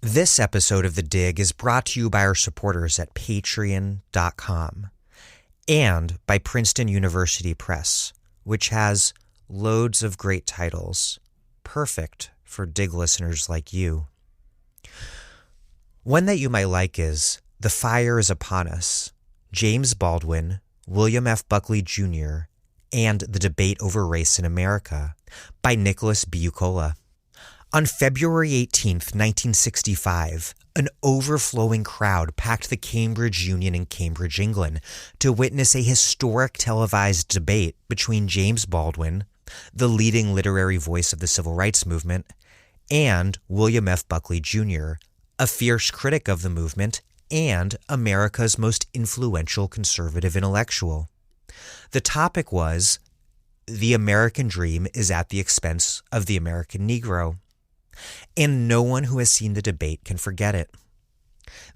This episode of The Dig is brought to you by our supporters at patreon.com and by Princeton University Press, which has loads of great titles, perfect for Dig listeners like you. One that you might like is The Fire is Upon Us, James Baldwin, William F. Buckley Jr., and The Debate Over Race in America by Nicholas Buccola. On February 18, 1965, an overflowing crowd packed the Cambridge Union in Cambridge, England, to witness a historic televised debate between James Baldwin, the leading literary voice of the civil rights movement, and William F. Buckley Jr., a fierce critic of the movement and America's most influential conservative intellectual. The topic was, "The American Dream is at the expense of the American Negro." And no one who has seen the debate can forget it.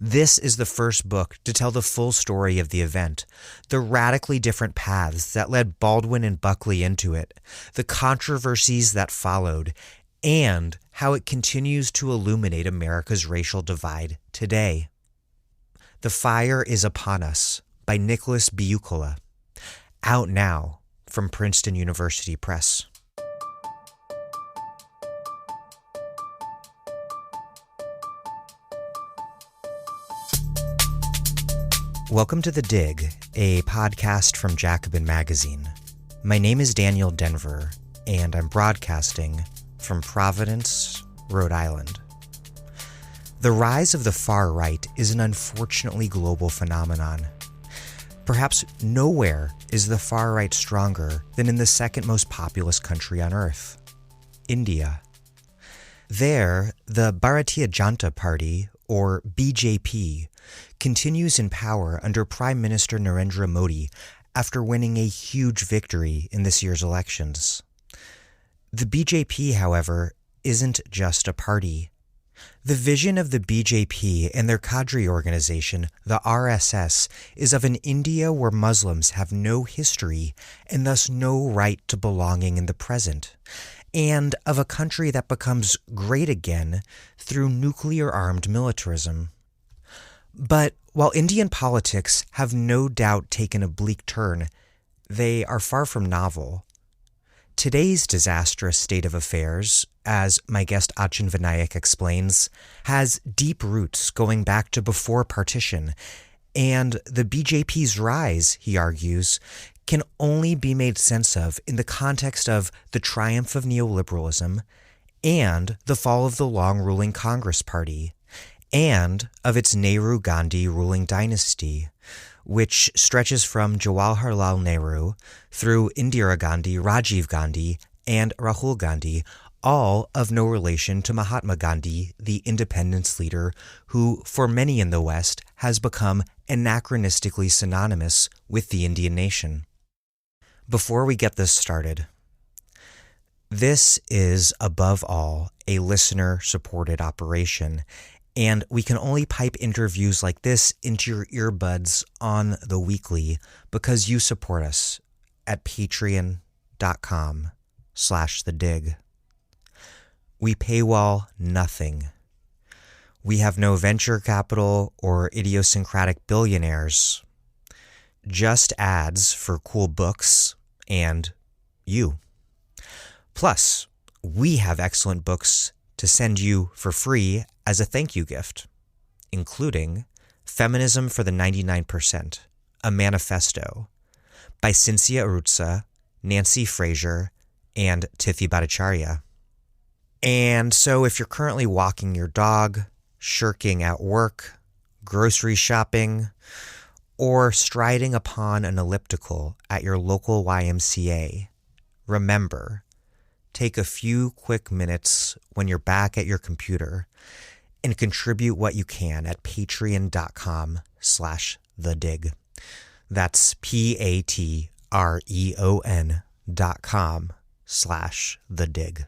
This is the first book to tell the full story of the event, the radically different paths that led Baldwin and Buckley into it, the controversies that followed, and how it continues to illuminate America's racial divide today. The Fire is Upon Us by Nicholas Buccola, out now from Princeton University Press. Welcome to The Dig, a podcast from Jacobin Magazine. My name is Daniel Denver, and I'm broadcasting from Providence, Rhode Island. The rise of the far right is an unfortunately global phenomenon. Perhaps nowhere is the far right stronger than in the second most populous country on earth, India. There, the Bharatiya Janata Party, or BJP, continues in power under Prime Minister Narendra Modi after winning a huge victory in this year's elections. The BJP, however, isn't just a party. The vision of the BJP and their cadre organization, the RSS, is of an India where Muslims have no history and thus no right to belonging in the present, and of a country that becomes great again through nuclear-armed militarism. But while Indian politics have no doubt taken a bleak turn, they are far from novel. Today's disastrous state of affairs, as my guest Achin Vanaik explains, has deep roots going back to before partition, and the BJP's rise, he argues, can only be made sense of in the context of the triumph of neoliberalism and the fall of the long-ruling Congress Party, and of its Nehru-Gandhi ruling dynasty, which stretches from Jawaharlal Nehru through Indira Gandhi, Rajiv Gandhi, and Rahul Gandhi, all of no relation to Mahatma Gandhi, the independence leader who, for many in the West, has become anachronistically synonymous with the Indian nation. Before we get this started, this is, above all, a listener-supported operation, and we can only pipe interviews like this into your earbuds on the weekly because you support us at patreon.com/thedig. We paywall nothing. We have no venture capital or idiosyncratic billionaires. Just ads for cool books and you. Plus, we have excellent books to send you for free as a thank you gift, including Feminism for the 99%, a Manifesto, by Cynthia Arutza, Nancy Fraser, and Tithi Bhattacharya. And so if you're currently walking your dog, shirking at work, grocery shopping, or striding upon an elliptical at your local YMCA, remember, take a few quick minutes when you're back at your computer and contribute what you can at patreon.com/thedig. That's patreon.com/thedig.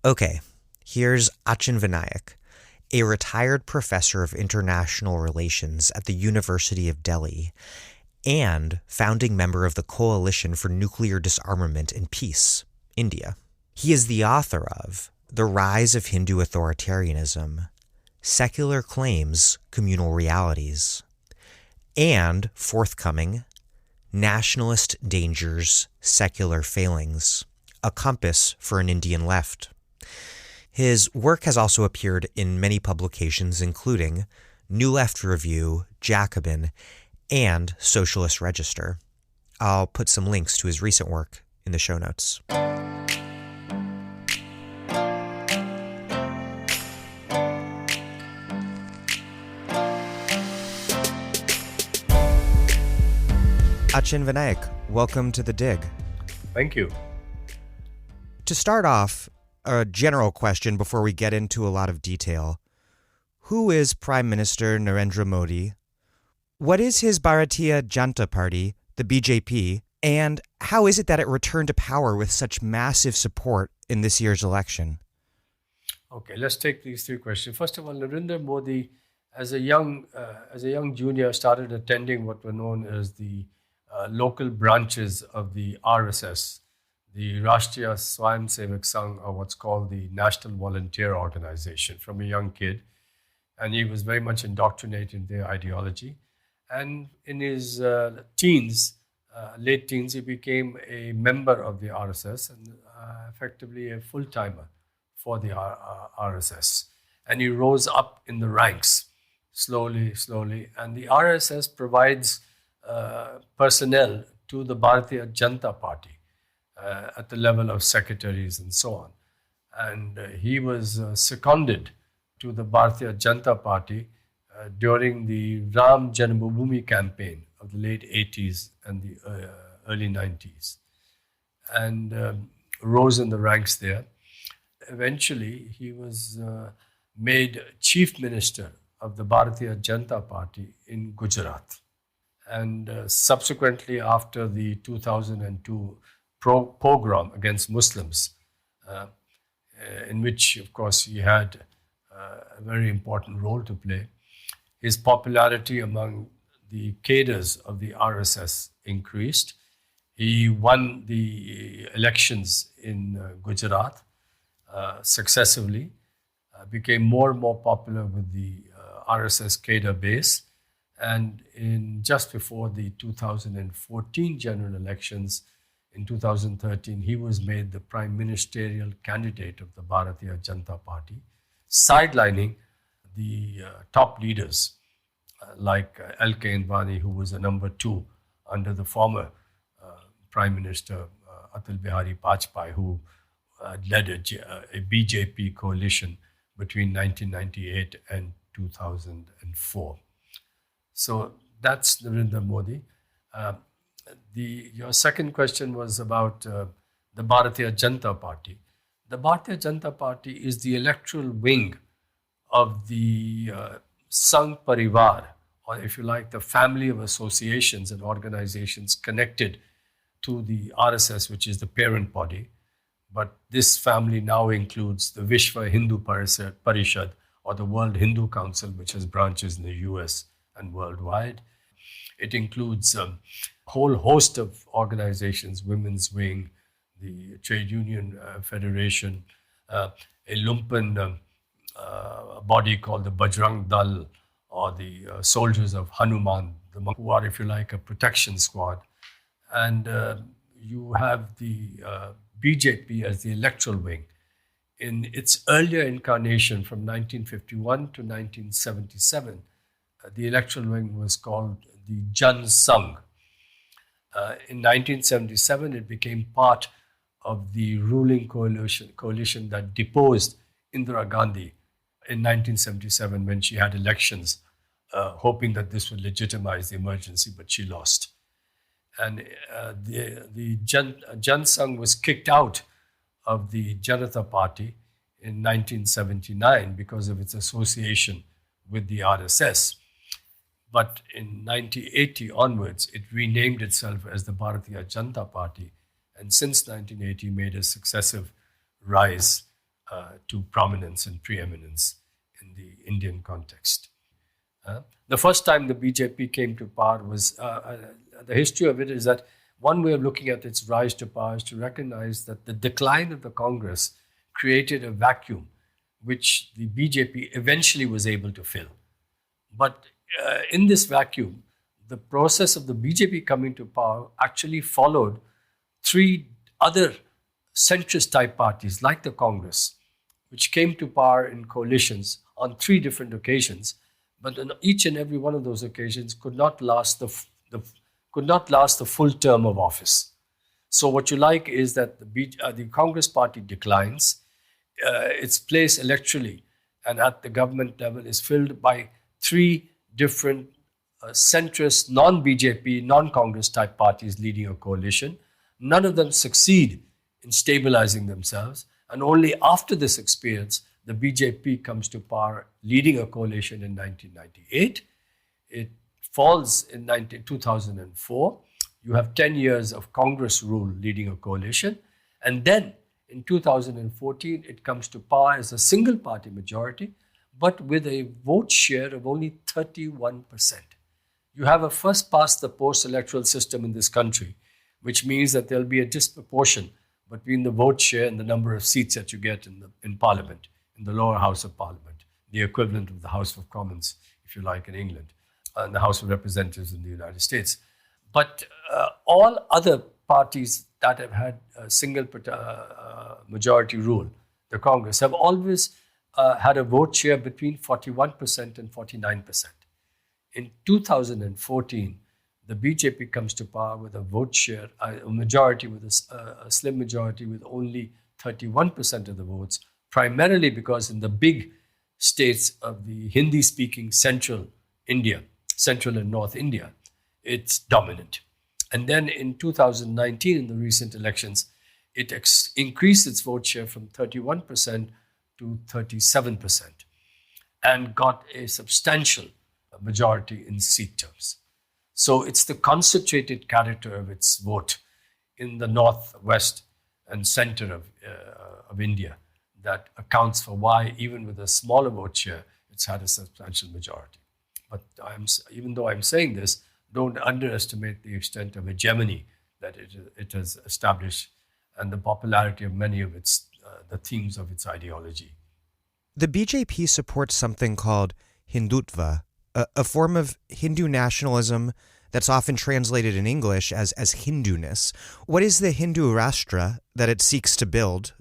Okay, here's Achin Vanaik, a retired professor of international relations at the University of Delhi and founding member of the Coalition for Nuclear Disarmament and Peace, India. He is the author of The Rise of Hindu Authoritarianism, Secular Claims, Communal Realities, and forthcoming, Nationalist Dangers, Secular Failings, A Compass for an Indian Left. His work has also appeared in many publications, including New Left Review, Jacobin, and Socialist Register. I'll put some links to his recent work in the show notes. Achin Vanaik, welcome to The Dig. Thank you. To start off, a general question before we get into a lot of detail. Who is Prime Minister Narendra Modi? What is his Bharatiya Janata Party, the BJP, and how is it that it returned to power with such massive support in this year's election? Okay, let's take these three questions. First of all, Narendra Modi, as a young junior, started attending what were known as the local branches of the RSS, the Rashtriya Swayamsevak Sangh, or what's called the National Volunteer Organization, from a young kid. And he was very much indoctrinated in their ideology. And in his late teens, he became a member of the RSS and effectively a full-timer for the RSS. And he rose up in the ranks slowly. And the RSS provides personnel to the Bharatiya Janata Party at the level of secretaries and so on. And he was seconded to the Bharatiya Janata Party during the Ram Janmabhoomi campaign of the late 80s and the early 90s, and rose in the ranks there. Eventually, he was made chief minister of the Bharatiya Janata Party in Gujarat. And subsequently, after the 2002 pogrom against Muslims, in which, of course, he had a very important role to play, his popularity among the cadres of the RSS increased. He won the elections in Gujarat successively, became more and more popular with the RSS cadre base. And just before the 2014 general elections, in 2013, he was made the prime ministerial candidate of the Bharatiya Janata Party, sidelining the top leaders like Achin Vanaik, who was the number 2 under the former Prime Minister Atal Bihari Vajpayee, who led a BJP coalition between 1998 and 2004. So that's Narendra Modi. Your second question was about the Bharatiya Janata Party. The Bharatiya Janata Party is the electoral wing of the Sangh Parivar, or if you like, the family of associations and organizations connected to the RSS, which is the parent body. But this family now includes the Vishwa Hindu Parishad, or the World Hindu Council, which has branches in the US and worldwide. It includes a whole host of organizations, Women's Wing, the Trade Union Federation, a lumpen body called the Bajrang Dal, or the Soldiers of Hanuman, who are, if you like, a protection squad. And you have the BJP as the electoral wing. In its earlier incarnation from 1951 to 1977, the electoral wing was called the Jan Sangh. In 1977, it became part of the ruling coalition that deposed Indira Gandhi in 1977 when she had elections, hoping that this would legitimize the emergency, but she lost. And the Jan Sangh was kicked out of the Janata Party in 1979 because of its association with the RSS. But in 1980 onwards, it renamed itself as the Bharatiya Janata Party, and since 1980 made a successive rise to prominence and preeminence in the Indian context. The first time the BJP came to power was, the history of it is that one way of looking at its rise to power is to recognize that the decline of the Congress created a vacuum which the BJP eventually was able to fill. But in this vacuum, the process of the BJP coming to power actually followed three other centrist type parties like the Congress, which came to power in coalitions on three different occasions, but on each and every one of those occasions could not last the full term of office. So what you like is that the Congress party declines, its place electorally and at the government level is filled by three different centrist, non-BJP, non-Congress type parties leading a coalition. None of them succeed in stabilizing themselves. And only after this experience, the BJP comes to power, leading a coalition in 1998. It falls in 2004. You have 10 years of Congress rule leading a coalition. And then in 2014, it comes to power as a single party majority, but with a vote share of only 31%. You have a first past the post electoral system in this country, which means that there'll be a disproportion between the vote share and the number of seats that you get in Parliament, in the lower house of Parliament, the equivalent of the House of Commons, if you like, in England, and the House of Representatives in the United States. But all other parties that have had a single majority rule, the Congress, have always had a vote share between 41% and 49%. In 2014, the BJP comes to power with a vote share, a majority, with a slim majority with only 31% of the votes, primarily because in the big states of the Hindi-speaking central India, central and North India, it's dominant. And then in 2019, in the recent elections, it increased its vote share from 31% to 37% and got a substantial majority in seat terms. So it's the concentrated character of its vote in the north, west, and center of India that accounts for why, even with a smaller vote share, it's had a substantial majority. But even though I'm saying this, don't underestimate the extent of hegemony that it has established and the popularity of many of the themes of its ideology. The BJP supports something called Hindutva, a form of Hindu nationalism that's often translated in English as Hinduness. What is the Hindu Rashtra that it seeks to build?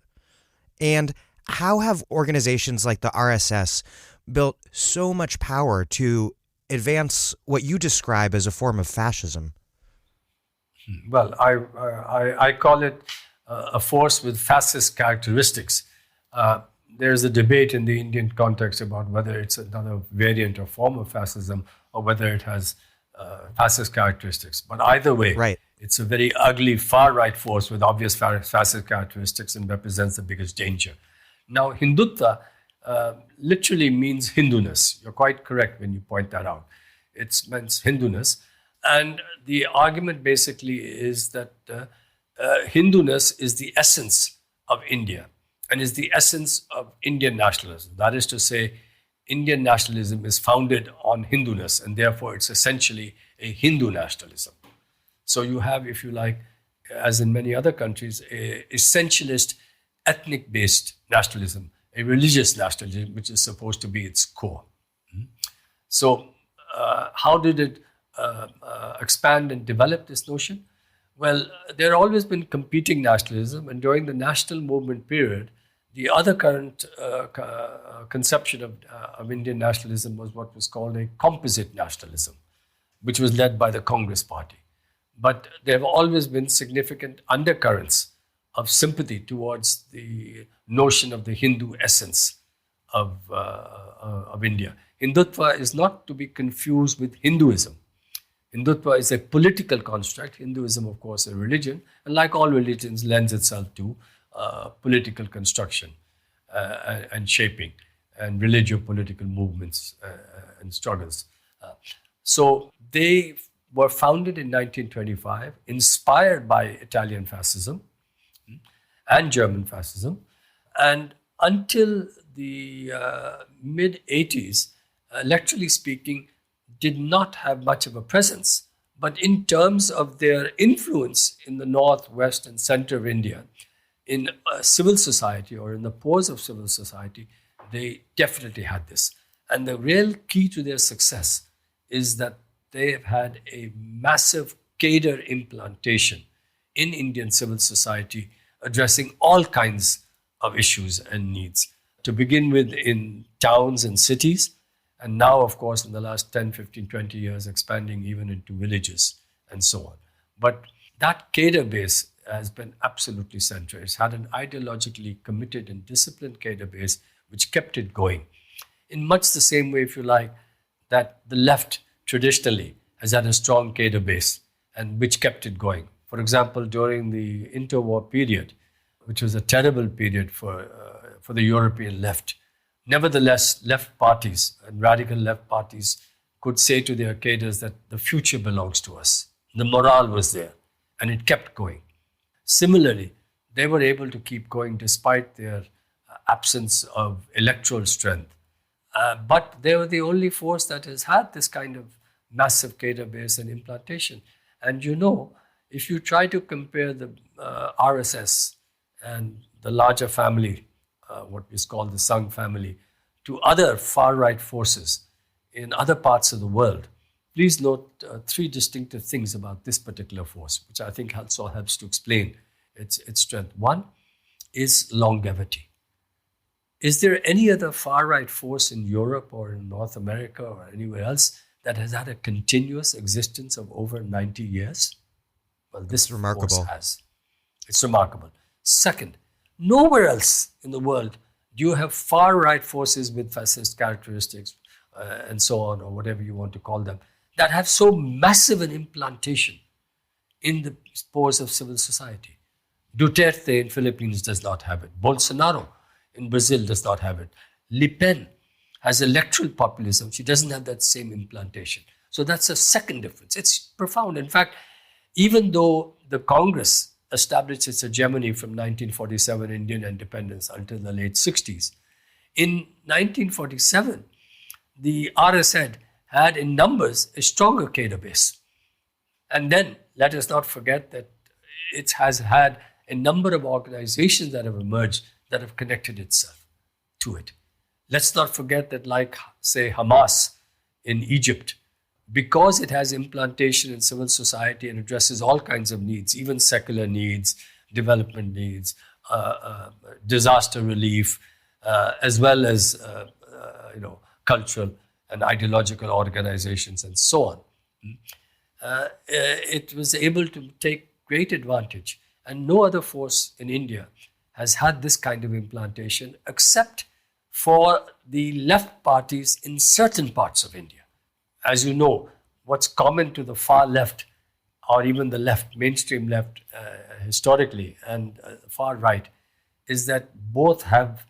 And how have organizations like the RSS built so much power to advance what you describe as a form of fascism? Well, I call it a force with fascist characteristics. There's a debate in the Indian context about whether it's another variant or form of fascism or whether it has fascist characteristics. But either way, right, it's a very ugly far-right force with obvious fascist characteristics and represents the biggest danger. Now, Hindutva literally means Hinduness. You're quite correct when you point that out. It means Hinduness. And the argument basically is that Hinduness is the essence of India and is the essence of Indian nationalism. That is to say, Indian nationalism is founded on Hinduness, and therefore it's essentially a Hindu nationalism. So you have, if you like, as in many other countries, a essentialist, ethnic-based nationalism, a religious nationalism, which is supposed to be its core. So how did it expand and develop this notion? Well, there have always been competing nationalism, and during the national movement period, the other current conception of Indian nationalism was what was called a composite nationalism, which was led by the Congress party. But there have always been significant undercurrents of sympathy towards the notion of the Hindu essence of India. Hindutva is not to be confused with Hinduism. Hindutva is a political construct. Hinduism, of course, a religion, and like all religions, lends itself to political construction and shaping and religio-political movements and struggles. So they were founded in 1925, inspired by Italian fascism and German fascism. And until the mid-80s, electorally speaking, did not have much of a presence. But in terms of their influence in the north, west, and center of India, in civil society or in the pores of civil society, they definitely had this. And the real key to their success is that they have had a massive cadre implantation in Indian civil society, addressing all kinds of issues and needs. To begin with, in towns and cities, and now, of course, in the last 10, 15, 20 years, expanding even into villages and so on. But that cadre base has been absolutely central. It's had an ideologically committed and disciplined cadre base which kept it going. In much the same way, if you like, that the left traditionally has had a strong cadre base and which kept it going. For example, during the interwar period, which was a terrible period for the European left, nevertheless, left parties and radical left parties could say to their cadres that the future belongs to us. The morale was there, and it kept going. Similarly, they were able to keep going despite their absence of electoral strength. But they were the only force that has had this kind of massive cadre base and implantation. And you know, if you try to compare the RSS and the larger family, what is called the Sangh family, to other far-right forces in other parts of the world, please note three distinctive things about this particular force, which I think also helps to explain its strength. One is longevity. Is there any other far-right force in Europe or in North America or anywhere else that has had a continuous existence of over 90 years? Well, this force has. It's remarkable. Second, nowhere else in the world do you have far-right forces with fascist characteristics and so on, or whatever you want to call them, that have so massive an implantation in the pores of civil society. Duterte in Philippines does not have it. Bolsonaro in Brazil does not have it. Le Pen has electoral populism. She doesn't have that same implantation. So that's a second difference. It's profound. In fact, even though the Congress established its hegemony from 1947 Indian independence until the late 60s, in 1947, the RSZ had in numbers a stronger cadre base. And then let us not forget that it has had a number of organizations that have emerged that have connected itself to it. Let's not forget that, like, say, Hamas in Egypt, because it has implantation in civil society and addresses all kinds of needs, even secular needs, development needs, disaster relief, as well as cultural and ideological organizations and so on. It was able to take great advantage, and no other force in India has had this kind of implantation except for the left parties in certain parts of India. As you know, what's common to the far left or even the left, mainstream left historically, and far right, is that both have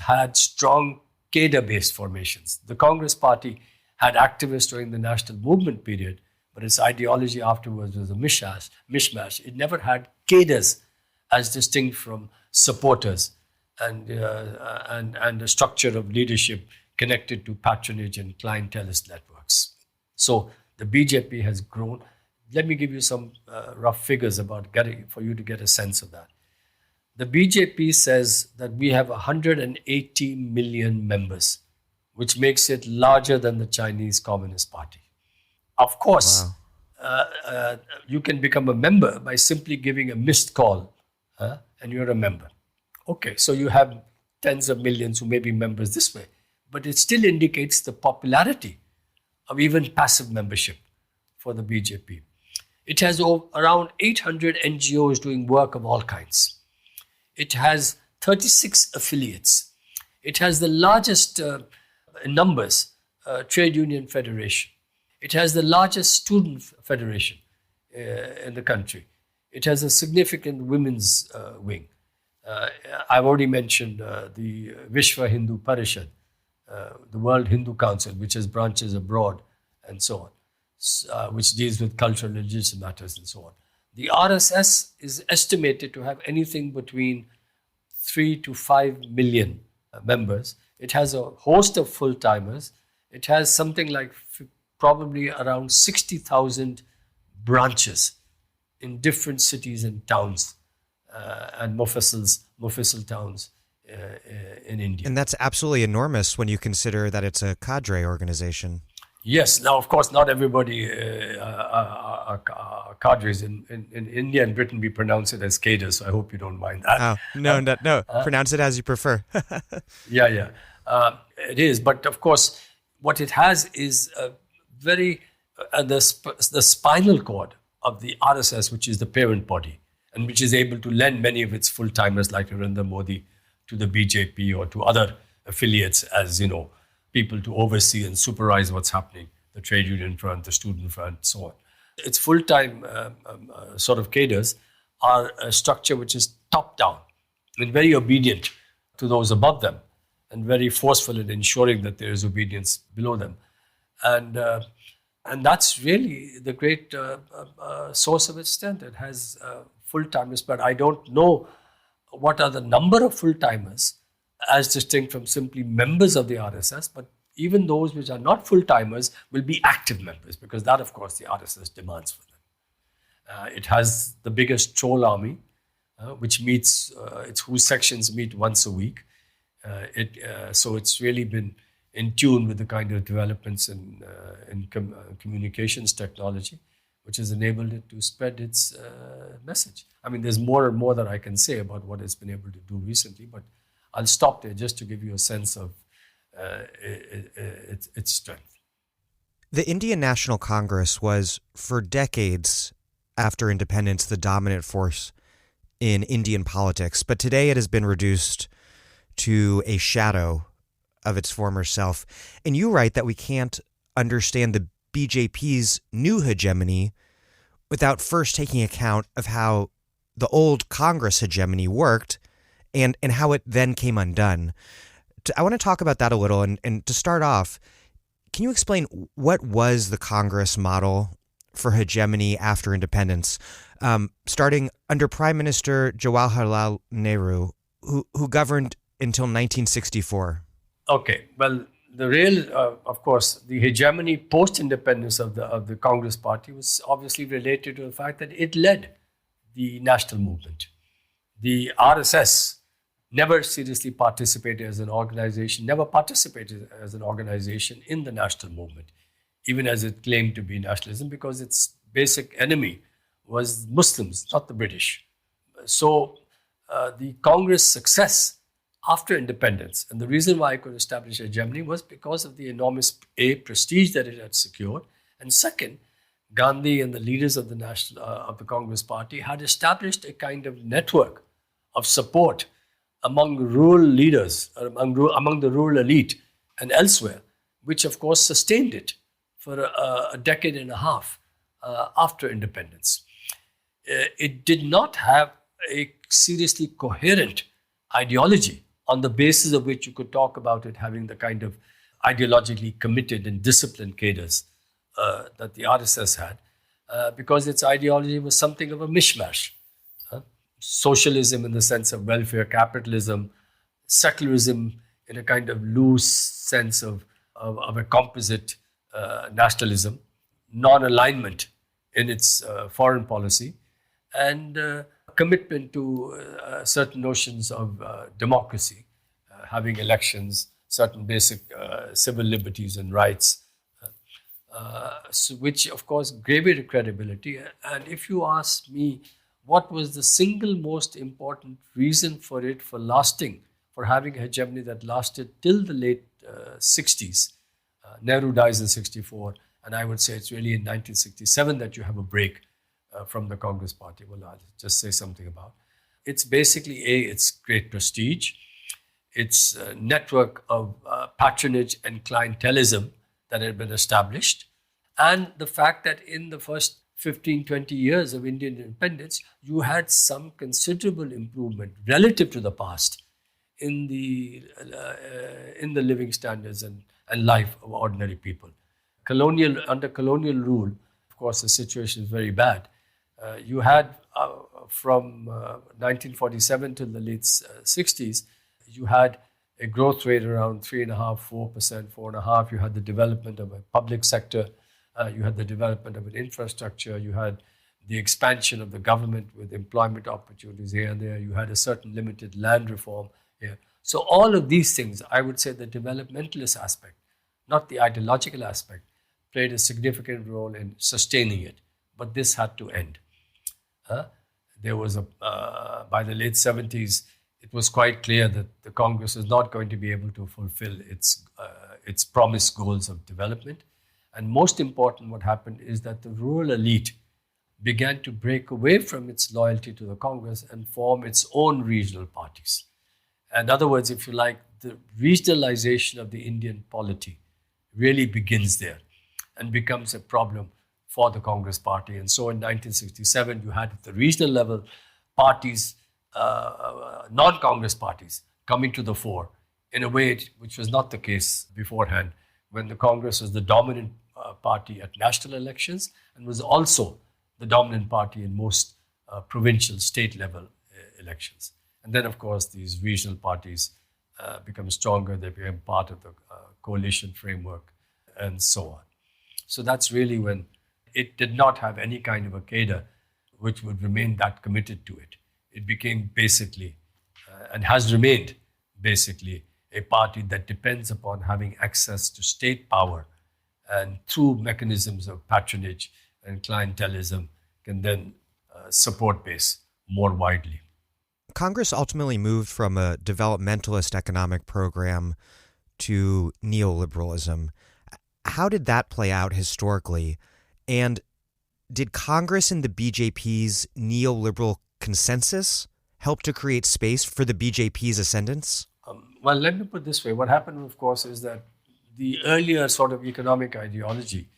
had strong cadre-based formations. The Congress party had activists during the national movement period, but its ideology afterwards was a mishmash. It never had cadres as distinct from supporters and a structure of leadership connected to patronage and clientelist networks. So the BJP has grown. Let me give you some rough figures for you to get a sense of that. The BJP says that we have 180 million members, which makes it larger than the Chinese Communist Party. Of course, you can become a member by simply giving a missed call, and you're a member. Okay, so you have tens of millions who may be members this way, but it still indicates the popularity of even passive membership for the BJP. It has around 800 NGOs doing work of all kinds. It has 36 affiliates. It has the largest numbers trade union federation. It has the largest student federation in the country. It has a significant women's wing. I've already mentioned the Vishwa Hindu Parishad, the World Hindu Council, which has branches abroad and so on, which deals with cultural and religious matters and so on. The RSS is estimated to have anything between 3 to 5 million members. It has a host of full-timers. It has something like probably around 60,000 branches in different cities and towns and Mufassal towns in India. And that's absolutely enormous when you consider that it's a cadre organization. Yes. Now, of course, not everybody are cadres. In India and Britain, we pronounce it as cadres, so I hope you don't mind that. Oh, no. Pronounce it as you prefer. Yeah. It is. But, of course, what it has is the spinal cord of the RSS, which is the parent body, and which is able to lend many of its full-timers like Narendra Modi to the BJP or to other affiliates as, people to oversee and supervise what's happening, the trade union front, the student front, so on. Its full-time sort of cadres are a structure which is top-down and very obedient to those above them and very forceful in ensuring that there is obedience below them. And that's really the great source of its strength. It has full-timers, but I don't know what are the number of full-timers as distinct from simply members of the RSS, but even those which are not full-timers will be active members, because that, of course, the RSS demands for them. It has the biggest troll army, which meets, whose sections meet once a week. So it's really been in tune with the kind of developments in communications technology, which has enabled it to spread its message. I mean, there's more and more that I can say about what it's been able to do recently, but I'll stop there just to give you a sense of its strength. The Indian National Congress was, for decades after independence, the dominant force in Indian politics, but today it has been reduced to a shadow of its former self. And you write that we can't understand the BJP's new hegemony without first taking account of how the old Congress hegemony worked and how it then came undone. I want to talk about that a little. And to start off, can you explain what was the Congress model for hegemony after independence, starting under Prime Minister Jawaharlal Nehru, who governed until 1964? Okay, well, the real, of course, the hegemony post-independence of the Congress Party was obviously related to the fact that it led the national movement. The RSS never seriously participated as an organization in the national movement, even as it claimed to be nationalism, because its basic enemy was Muslims, not the British. So the Congress success after independence, and the reason why it could establish a hegemony was because of the enormous prestige that it had secured, and second, Gandhi and the leaders of the Congress Party had established a kind of network of support among rural leaders, among the rural elite and elsewhere, which of course sustained it for a decade and a half after independence. It did not have a seriously coherent ideology on the basis of which you could talk about it having the kind of ideologically committed and disciplined cadres that the RSS had, because its ideology was something of a mishmash. Socialism in the sense of welfare capitalism, secularism in a kind of loose sense of a composite nationalism, non-alignment in its foreign policy, and commitment to certain notions of democracy, having elections, certain basic civil liberties and rights, which of course gave it credibility. And if you ask me, what was the single most important reason for it, for having a hegemony that lasted till the late 60s? Nehru dies in 64, and I would say it's really in 1967 that you have a break from the Congress Party. Well, I'll just say something about. It's basically its great prestige, its network of patronage and clientelism that had been established, and the fact that in the first 15, 20 years of Indian independence, you had some considerable improvement relative to the past in the living standards and life of ordinary people. Under colonial rule, of course, the situation is very bad. You had from 1947 till the late 60s, you had a growth rate around 3.5%, 4%, 4.5%. You had the development of a public sector. You had the development of an infrastructure. You had the expansion of the government with employment opportunities here and there. You had a certain limited land reform here. So all of these things, I would say the developmentalist aspect, not the ideological aspect, played a significant role in sustaining it. But this had to end. There was by the late 70s, it was quite clear that the Congress was not going to be able to fulfill its promised goals of development. And most important, what happened is that the rural elite began to break away from its loyalty to the Congress and form its own regional parties. In other words, if you like, the regionalization of the Indian polity really begins there and becomes a problem for the Congress party. And so in 1967, you had at the regional level parties, non-Congress parties, coming to the fore in a way which was not the case beforehand, when the Congress was the dominant party at national elections and was also the dominant party in most provincial, state-level elections. And then, of course, these regional parties become stronger. They become part of the coalition framework and so on. So that's really when it did not have any kind of a cadre which would remain that committed to it. It became basically, and has remained basically, a party that depends upon having access to state power and through mechanisms of patronage and clientelism can then support base more widely. Congress ultimately moved from a developmentalist economic program to neoliberalism. How did that play out historically? And did Congress and the BJP's neoliberal consensus help to create space for the BJP's ascendance? Well, let me put it this way. What happened, of course, is that the earlier sort of economic ideology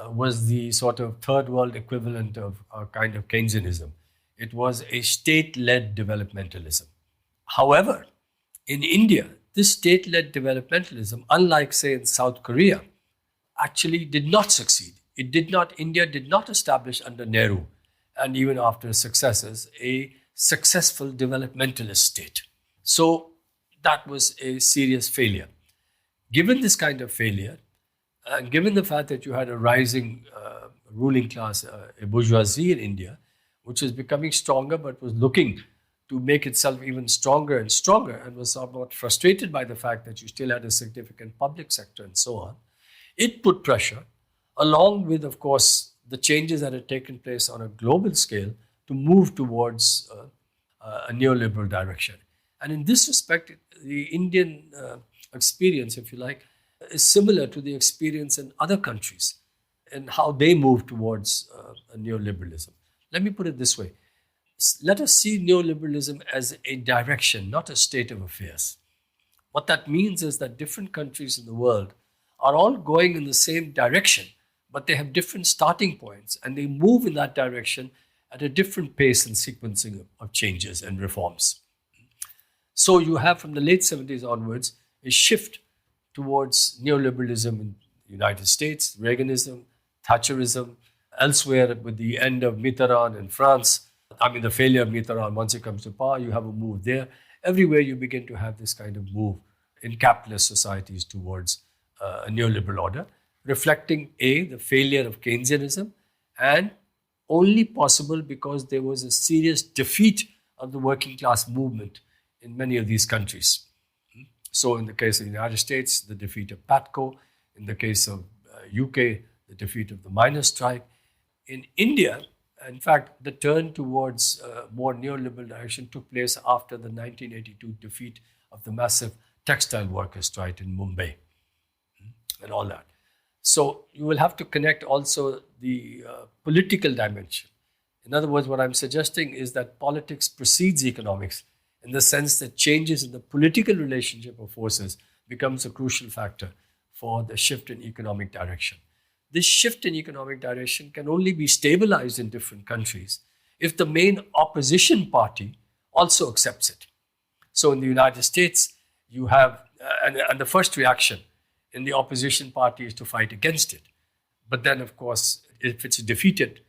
was the sort of third world equivalent of a kind of Keynesianism. It was a state-led developmentalism. However, in India, this state-led developmentalism, unlike, say, in South Korea, actually did not succeed. India did not establish under Nehru and even after his successors a successful developmentalist state. So that was a serious failure. Given this kind of failure, and given the fact that you had a rising ruling class, a bourgeoisie in India, which was becoming stronger but was looking to make itself even stronger and was somewhat frustrated by the fact that you still had a significant public sector and so on, it put pressure, along with, of course, the changes that had taken place on a global scale to move towards a neoliberal direction. And in this respect, the Indian experience, if you like, is similar to the experience in other countries and how they move towards a neoliberalism. Let me put it this way. Let us see neoliberalism as a direction, not a state of affairs. What that means is that different countries in the world are all going in the same direction, but they have different starting points and they move in that direction at a different pace and sequencing of changes and reforms. So you have from the late 70s onwards a shift towards neoliberalism in the United States, Reaganism, Thatcherism, elsewhere with the end of Mitterrand in France. The failure of Mitterrand, once he comes to power, you have a move there. Everywhere you begin to have this kind of move in capitalist societies towards a neoliberal order, reflecting the failure of Keynesianism, and only possible because there was a serious defeat of the working class movement in many of these countries. So in the case of the United States, the defeat of PATCO. In the case of UK, the defeat of the miners' strike. In India, in fact, the turn towards more neoliberal direction took place after the 1982 defeat of the massive textile workers' strike in Mumbai and all that. So you will have to connect also the political dimension. In other words, what I'm suggesting is that politics precedes economics in the sense that changes in the political relationship of forces becomes a crucial factor for the shift in economic direction. This shift in economic direction can only be stabilized in different countries if the main opposition party also accepts it. So in the United States, you have, and the first reaction in the opposition party is to fight against it. But then, of course, if it's defeated,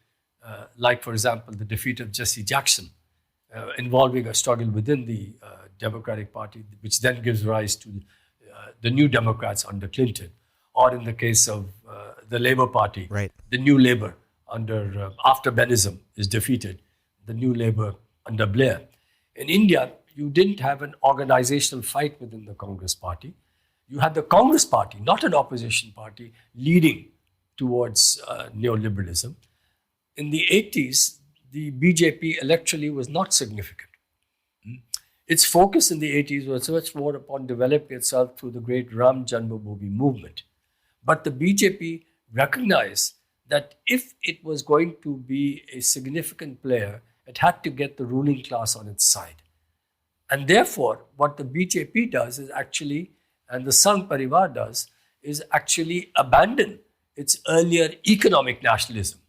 like, for example, the defeat of Jesse Jackson, involving a struggle within the Democratic Party, which then gives rise to the New Democrats under Clinton, or in the case of the Labour Party, right, the New Labour after Benism is defeated, the New Labour under Blair. In India, you didn't have an organizational fight within the Congress party. You had the Congress party, not an opposition party, leading towards neoliberalism. In the 80s, the BJP electorally was not significant. Its focus in the 80s was much more upon developing itself through the great Ram Janmabhoomi movement. But the BJP recognized that if it was going to be a significant player, it had to get the ruling class on its side. And therefore, what the BJP does is actually, and the Sangh Parivar does, is actually abandon its earlier economic nationalism,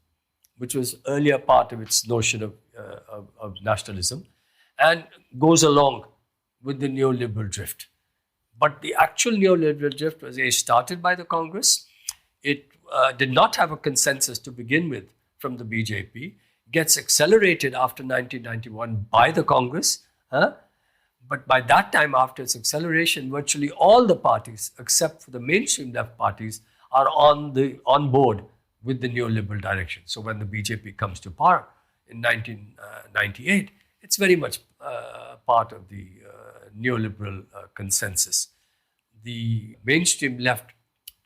which was earlier part of its notion of nationalism, and goes along with the neoliberal drift. But the actual neoliberal drift was started by the Congress. It did not have a consensus to begin with from the BJP, gets accelerated after 1991 by the Congress. But by that time, after its acceleration, virtually all the parties, except for the mainstream left parties, are on board with the neoliberal direction. So when the BJP comes to power in 1998, it's very much part of the neoliberal consensus. The mainstream left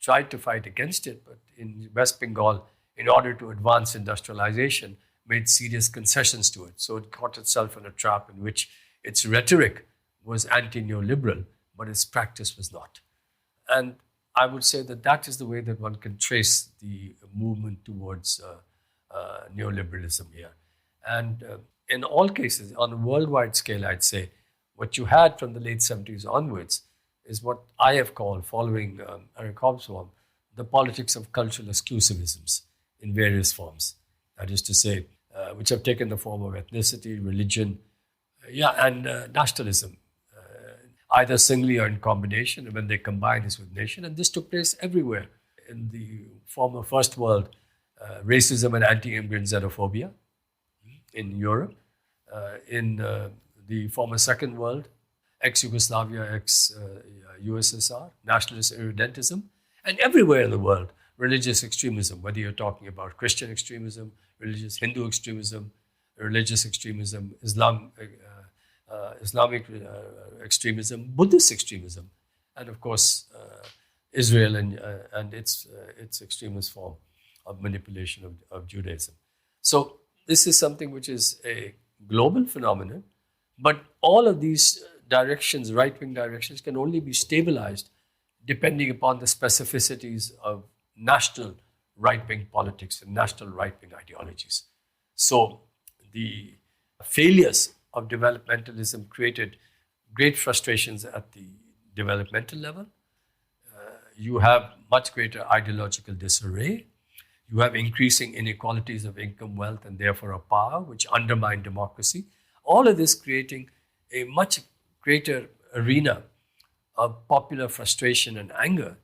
tried to fight against it, but in West Bengal, in order to advance industrialization, made serious concessions to it. So it caught itself in a trap in which its rhetoric was anti-neoliberal, but its practice was not. And I would say that that is the way that one can trace the movement towards neoliberalism here. And in all cases, on a worldwide scale, I'd say, what you had from the late 70s onwards is what I have called, following Eric Hobsbawm, the politics of cultural exclusivisms in various forms. That is to say, which have taken the form of ethnicity, religion, and nationalism, either singly or in combination, and when they combine this with nation. And this took place everywhere. In the former First World, racism and anti-immigrant xenophobia in Europe. In the former Second World, ex-Yugoslavia, ex-USSR, nationalist irredentism, and everywhere in the world, religious extremism, whether you're talking about Christian extremism, religious Hindu extremism, religious extremism, Islamic extremism, Buddhist extremism, and of course, Israel and its extremist form of manipulation of Judaism. So this is something which is a global phenomenon, but all of these directions, right-wing directions, can only be stabilized depending upon the specificities of national right-wing politics and national right-wing ideologies. So the failures of developmentalism created great frustrations at the developmental level. You have much greater ideological disarray. You have increasing inequalities of income, wealth, and therefore of power, which undermine democracy. All of this creating a much greater arena of popular frustration and anger.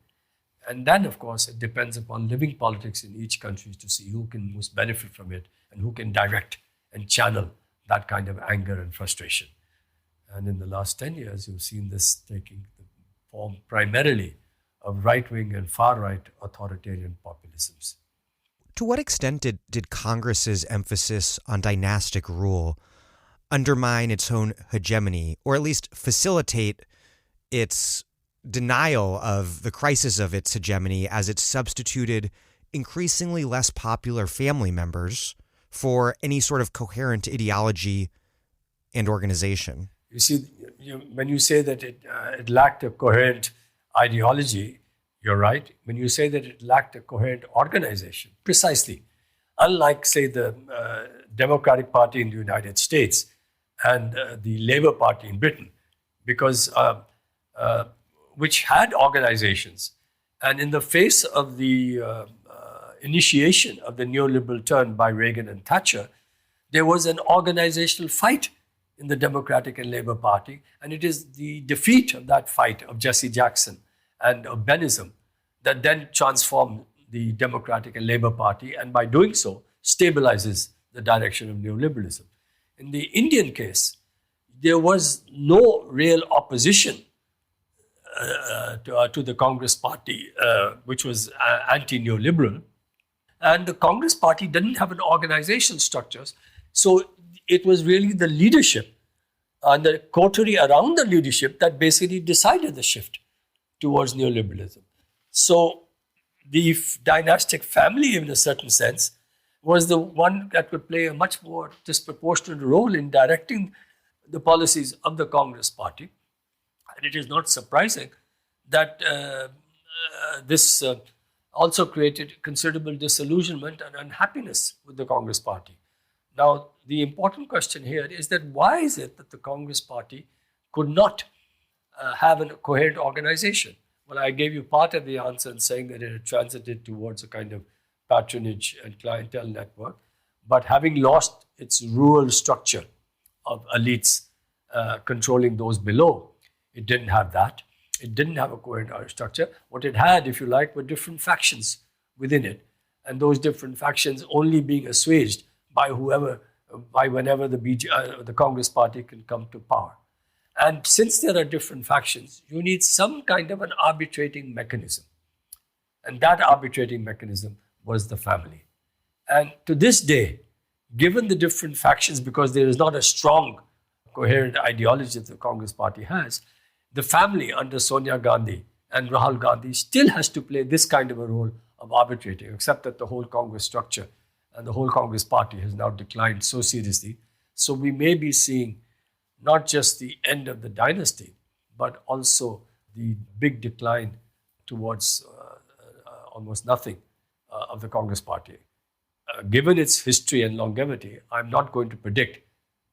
And then, of course, it depends upon living politics in each country to see who can most benefit from it and who can direct and channel that kind of anger and frustration. And in the last 10 years, you've seen this taking the form primarily of right-wing and far-right authoritarian populisms. To what extent did Congress's emphasis on dynastic rule undermine its own hegemony, or at least facilitate its denial of the crisis of its hegemony as it substituted increasingly less popular family members for any sort of coherent ideology and organization? You see, when you say that it lacked a coherent ideology, you're right. When you say that it lacked a coherent organization, precisely. Unlike, say, the Democratic Party in the United States and the Labour Party in Britain, because which had organizations. And in the face of the initiation of the neoliberal turn by Reagan and Thatcher, there was an organizational fight in the Democratic and Labour Party. And it is the defeat of that fight of Jesse Jackson and of Benism that then transformed the Democratic and Labour Party, and by doing so, stabilizes the direction of neoliberalism. In the Indian case, there was no real opposition to the Congress party, which was anti-neoliberal. And the Congress party didn't have an organizational structures. So it was really the leadership and the coterie around the leadership that basically decided the shift towards neoliberalism. So the dynastic family, in a certain sense, was the one that could play a much more disproportionate role in directing the policies of the Congress party. And it is not surprising that this also created considerable disillusionment and unhappiness with the Congress party. Now, the important question here is that why is it that the Congress party could not have a coherent organization? Well, I gave you part of the answer in saying that it had transited towards a kind of patronage and clientele network, but having lost its rural structure of elites controlling those below, it didn't have that. It didn't have a coherent structure. What it had, if you like, were different factions within it, and those different factions only being assuaged by whenever the Congress party can come to power. And since there are different factions, you need some kind of an arbitrating mechanism. And that arbitrating mechanism was the family. And to this day, given the different factions, because there is not a strong, coherent ideology that the Congress party has, the family under Sonia Gandhi and Rahul Gandhi still has to play this kind of a role of arbitrating, except that the whole Congress structure and the whole Congress party has now declined so seriously. So we may be seeing not just the end of the dynasty, but also the big decline towards almost nothing of the Congress party. Given its history and longevity, I'm not going to predict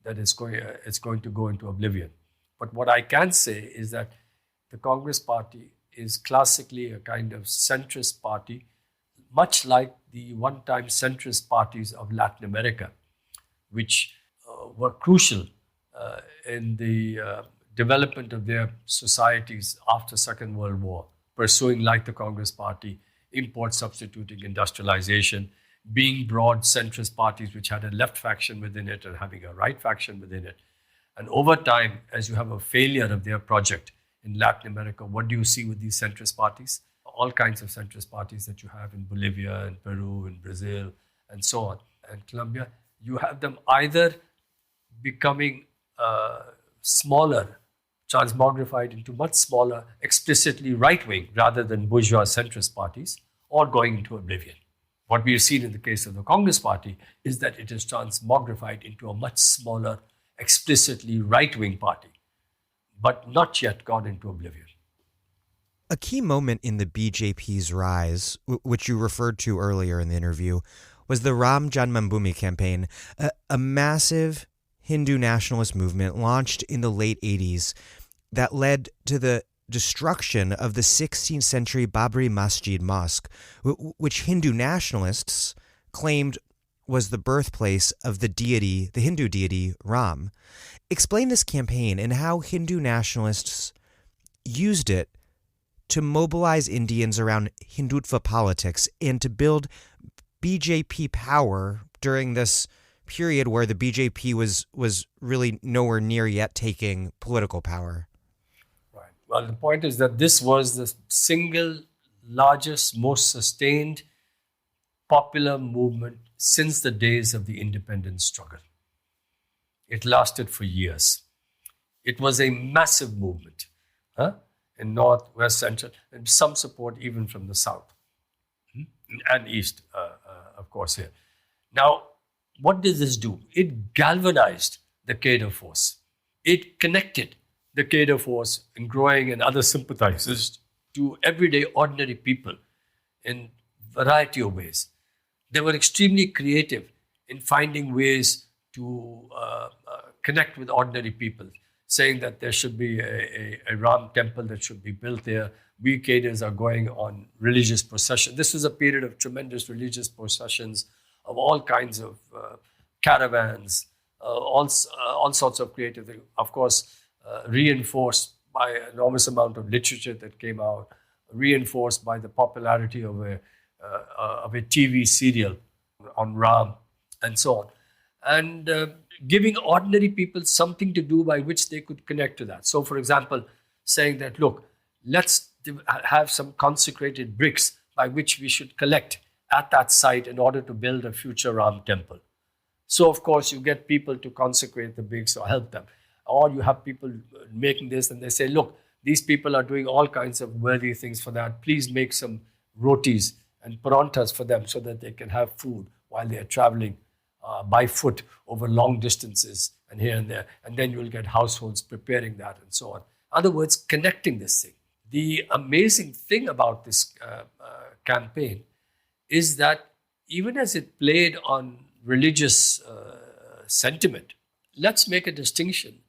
that it's going to go into oblivion. But what I can say is that the Congress party is classically a kind of centrist party, much like the one-time centrist parties of Latin America, which were crucial in the development of their societies after Second World War, pursuing, like the Congress party, import substituting industrialization, being broad centrist parties which had a left faction within it and having a right faction within it. And over time, as you have a failure of their project in Latin America, what do you see with these centrist parties? All kinds of centrist parties that you have in Bolivia and Peru and Brazil and so on, and Colombia, you have them either becoming smaller, transmogrified into much smaller, explicitly right-wing rather than bourgeois centrist parties, or going into oblivion. What we have seen in the case of the Congress party is that it is transmogrified into a much smaller, explicitly right-wing party, but not yet gone into oblivion. A key moment in the BJP's rise, which you referred to earlier in the interview, was the Ram Janmabhoomi campaign, a massive Hindu nationalist movement launched in the late 80s that led to the destruction of the 16th century Babri Masjid Mosque, which Hindu nationalists claimed was the birthplace of the Hindu deity Ram. Explain this campaign and how Hindu nationalists used it to mobilize Indians around Hindutva politics and to build BJP power during this period where the BJP was really nowhere near yet taking political power. Right. Well, the point is that this was the single largest, most sustained popular movement since the days of the independence struggle. It lasted for years. It was a massive movement in North, West, Central, and some support even from the South and East, of course, here. Now, what did this do? It galvanized the cadre force. It connected the cadre force and growing and other sympathizers to everyday ordinary people in a variety of ways. They were extremely creative in finding ways to connect with ordinary people, saying that there should be a Ram temple that should be built there. We cadres are going on religious procession. This was a period of tremendous religious processions of all kinds of caravans, all sorts of creative things. Of course, reinforced by an enormous amount of literature that came out, reinforced by the popularity of a TV serial on Ram, and so on. And giving ordinary people something to do by which they could connect to that. So, for example, saying that, look, let's have some consecrated bricks by which we should collect at that site in order to build a future Ram temple. So, of course, you get people to consecrate the bricks or help them. Or you have people making this and they say, look, these people are doing all kinds of worthy things for that. Please make some rotis and paranthas for them so that they can have food while they are traveling by foot over long distances and here and there. And then you will get households preparing that and so on. In other words, connecting this thing. The amazing thing about this campaign is that even as it played on religious sentiment, let's make a distinction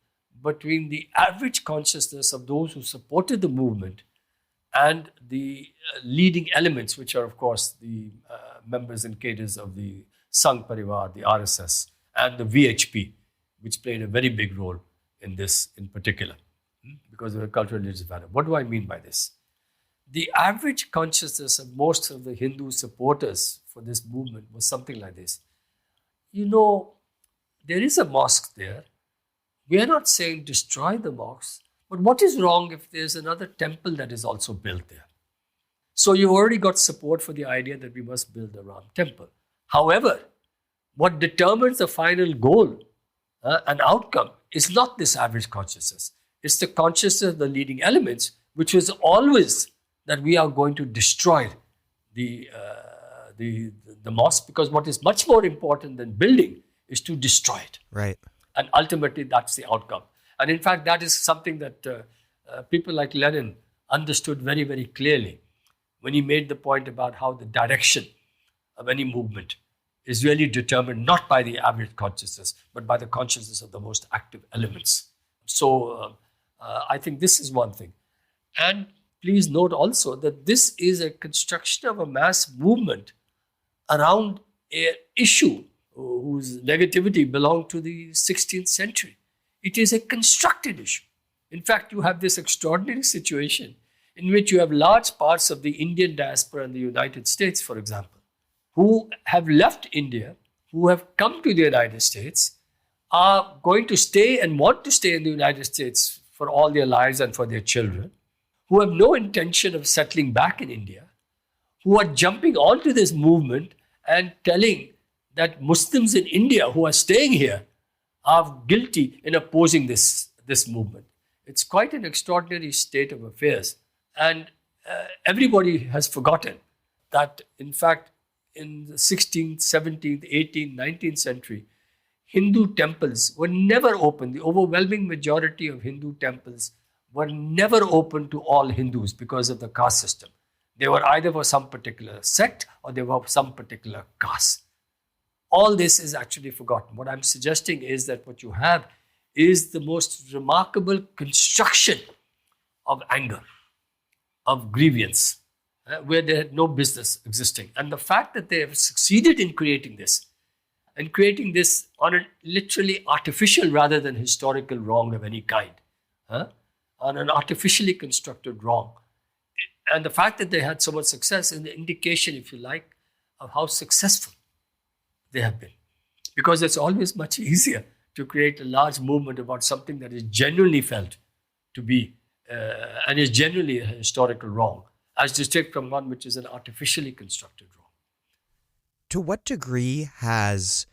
between the average consciousness of those who supported the movement and the leading elements, which are, of course, the members and cadres of the Sangh Parivar, the RSS, and the VHP, which played a very big role in this in particular, because of the cultural religious value. What do I mean by this? The average consciousness of most of the Hindu supporters for this movement was something like this. You know, there is a mosque there. We are not saying destroy the mosque, but what is wrong if there's another temple that is also built there? So you've already got support for the idea that we must build a Ram temple. However, what determines the final goal and outcome is not this average consciousness. It's the consciousness of the leading elements, which was always that we are going to destroy the mosque, because what is much more important than building is to destroy it. Right. And ultimately, that's the outcome. And in fact, that is something that people like Lenin understood very, very clearly when he made the point about how the direction of any movement is really determined not by the average consciousness, but by the consciousness of the most active elements. So I think this is one thing. And please note also that this is a construction of a mass movement around an issue whose negativity belonged to the 16th century. It is a constructed issue. In fact, you have this extraordinary situation in which you have large parts of the Indian diaspora in the United States, for example, who have left India, who have come to the United States, are going to stay and want to stay in the United States for all their lives and for their children, who have no intention of settling back in India, who are jumping onto this movement and telling that Muslims in India who are staying here are guilty in opposing this movement. It's quite an extraordinary state of affairs. And everybody has forgotten that, in fact, in the 16th, 17th, 18th, 19th century, Hindu temples were never open. The overwhelming majority of Hindu temples were never open to all Hindus because of the caste system. They were either for some particular sect or they were for some particular caste. All this is actually forgotten. What I'm suggesting is that what you have is the most remarkable construction of anger, of grievance, where they had no business existing. And the fact that they have succeeded in creating this, and creating this on a literally artificial rather than historical wrong of any kind, on an artificially constructed wrong. And the fact that they had so much success is an indication, if you like, of how successful they have been. Because it's always much easier to create a large movement about something that is genuinely felt to be and is genuinely a historical wrong, as distinct from one which is an artificially constructed wrong. To what degree has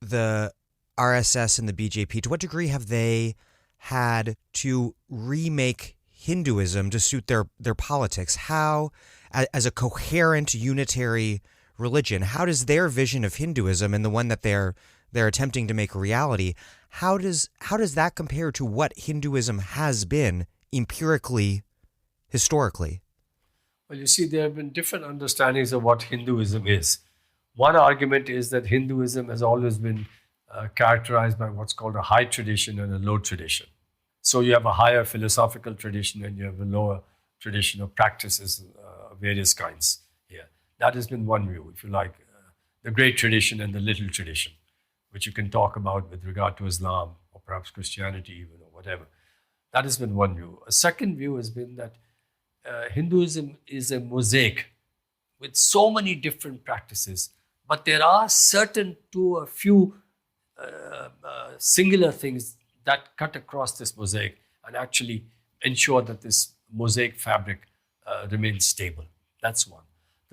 the RSS and the BJP, to what degree have they had to remake Hinduism to suit their politics? How, as a coherent, unitary religion, how does their vision of Hinduism and the one that they're attempting to make a reality, how does that compare to what Hinduism has been empirically, historically? Well, you see, there have been different understandings of what Hinduism is. One argument is that Hinduism has always been characterized by what's called a high tradition and a low tradition. So you have a higher philosophical tradition and you have a lower tradition of practices of various kinds here. That has been one view, if you like, the great tradition and the little tradition, which you can talk about with regard to Islam or perhaps Christianity even, or whatever. That has been one view. A second view has been that Hinduism is a mosaic with so many different practices, but there are certain to a few singular things that cut across this mosaic and actually ensure that this mosaic fabric remains stable. That's one.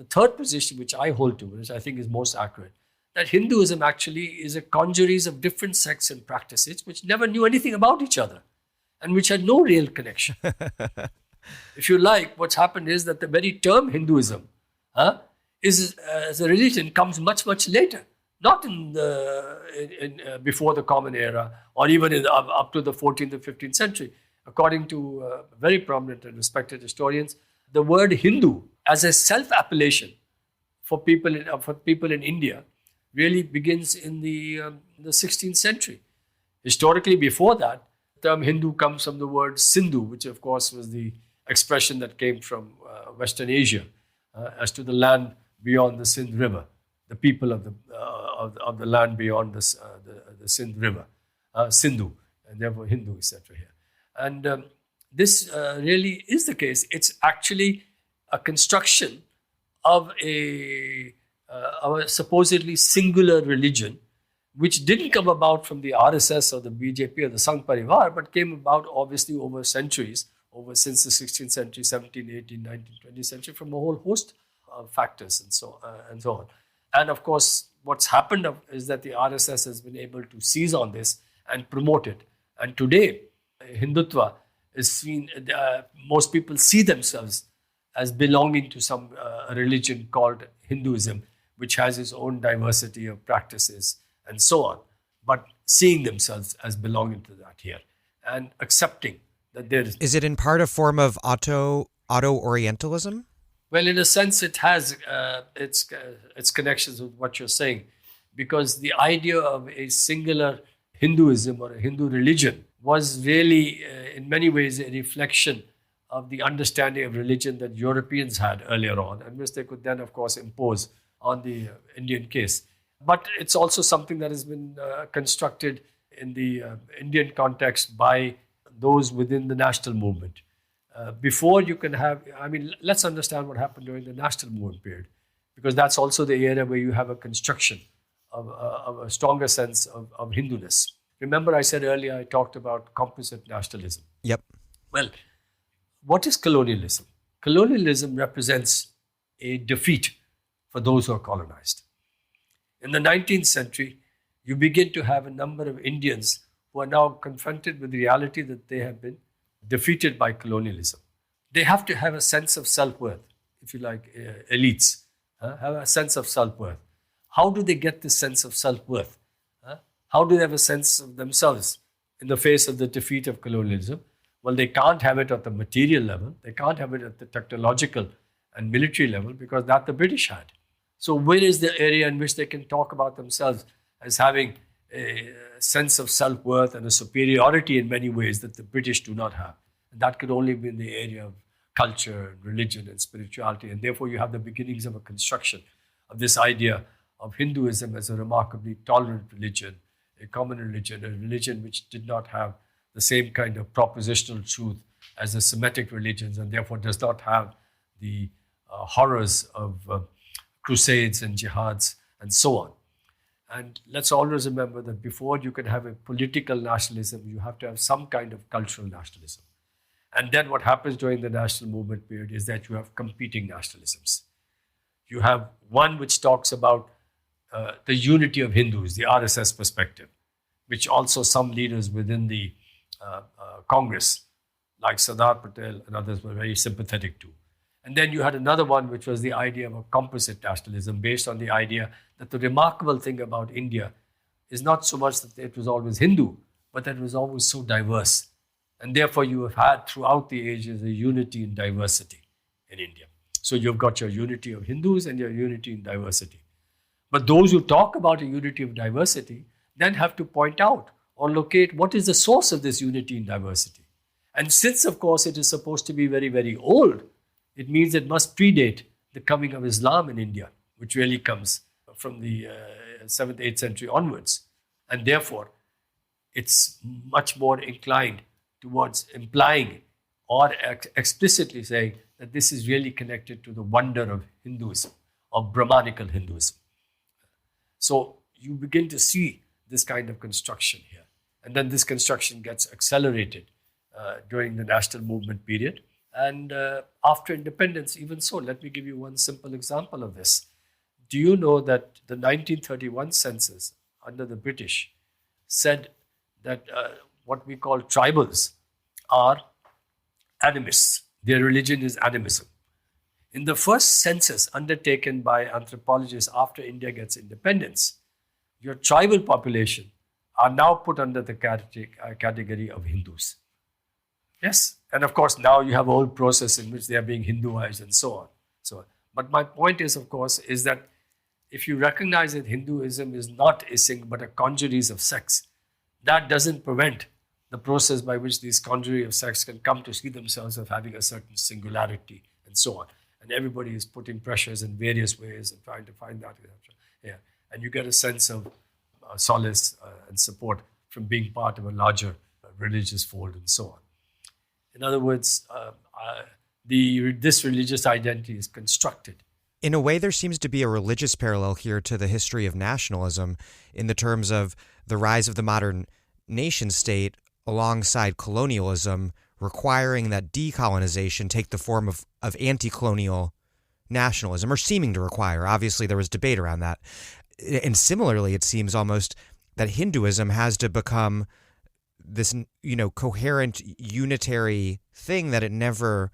the third position, which I hold to, which I think is most accurate, that Hinduism actually is a congeries of different sects and practices which never knew anything about each other and which had no real connection. If you like, what's happened is that the very term Hinduism is as a religion comes much, much later, not before the Common Era or even up to the 14th or 15th century. According to very prominent and respected historians, the word Hindu as a self-appellation for people in India really begins in the 16th century. Historically, before that, the term Hindu comes from the word Sindhu, which of course was the expression that came from Western Asia as to the land beyond the Sindh River, the people of the land beyond the Sindh River, Sindhu, and therefore Hindu, etc. here. And this really is the case. It's actually a construction of a supposedly singular religion, which didn't come about from the RSS or the BJP or the Sangh Parivar, but came about obviously over centuries, since the 16th century, 17th, 18th, 19th, 20th century, from a whole host of factors and so on. And of course, what's happened is that the RSS has been able to seize on this and promote it. And today, Hindutva is seen, most people see themselves as belonging to some religion called Hinduism, which has its own diversity of practices and so on, but seeing themselves as belonging to that here and accepting that there is. Is it in part a form of Orientalism? Well, in a sense, it has its connections with what you're saying, because the idea of a singular Hinduism or a Hindu religion was really, in many ways, a reflection of the understanding of religion that Europeans had earlier on, and which they could then, of course, impose on the Indian case. But it's also something that has been constructed in the Indian context by those within the national movement. Before you can have, let's understand what happened during the national movement period, because that's also the area where you have a construction of a stronger sense of Hinduness. Remember, I said earlier, I talked about composite nationalism. Yep. Well, what is colonialism? Colonialism represents a defeat for those who are colonized. In the 19th century, you begin to have a number of Indians who are now confronted with the reality that they have been defeated by colonialism. They have to have a sense of self-worth, if you like, elites, have a sense of self-worth. How do they get this sense of self-worth? How do they have a sense of themselves in the face of the defeat of colonialism? Well, they can't have it at the material level. They can't have it at the technological and military level, because that the British had. So where is the area in which they can talk about themselves as having a sense of self-worth and a superiority in many ways that the British do not have? And that could only be in the area of culture, religion, and spirituality. And therefore, you have the beginnings of a construction of this idea of Hinduism as a remarkably tolerant religion, a common religion, a religion which did not have the same kind of propositional truth as the Semitic religions, and therefore does not have the horrors of crusades and jihads and so on. And let's always remember that before you can have a political nationalism, you have to have some kind of cultural nationalism. And then what happens during the national movement period is that you have competing nationalisms. You have one which talks about the unity of Hindus, the RSS perspective, which also some leaders within the Congress, like Sardar Patel and others, were very sympathetic to. And then you had another one, which was the idea of a composite nationalism, based on the idea that the remarkable thing about India is not so much that it was always Hindu, but that it was always so diverse. And therefore, you have had throughout the ages a unity in diversity in India. So you've got your unity of Hindus and your unity in diversity. But those who talk about a unity of diversity then have to point out or locate what is the source of this unity in diversity. And since, of course, it is supposed to be very, very old, it means it must predate the coming of Islam in India, which really comes from the 7th, 8th century onwards. And therefore, it's much more inclined towards implying or explicitly saying that this is really connected to the wonder of Hinduism, of Brahmanical Hinduism. So you begin to see this kind of construction here. And then this construction gets accelerated during the national movement period. And after independence, even so, let me give you one simple example of this. Do you know that the 1931 census under the British said that what we call tribals are animists. Their religion is animism. In the first census undertaken by anthropologists after India gets independence, your tribal population are now put under the category of Hindus. Yes, and of course now you have a whole process in which they are being Hinduized and so on. But my point is, of course, is that if you recognize that Hinduism is not a thing but a congeries of sects, that doesn't prevent the process by which these congeries of sects can come to see themselves as having a certain singularity and so on. And everybody is putting pressures in various ways and trying to find that. Yeah. And you get a sense of solace and support from being part of a larger religious fold and so on. In other words, this religious identity is constructed. In a way, there seems to be a religious parallel here to the history of nationalism in the terms of the rise of the modern nation state alongside colonialism, requiring that decolonization take the form of anti-colonial nationalism, or seeming to require. Obviously, there was debate around that. And similarly, it seems almost that Hinduism has to become this, coherent, unitary thing that it never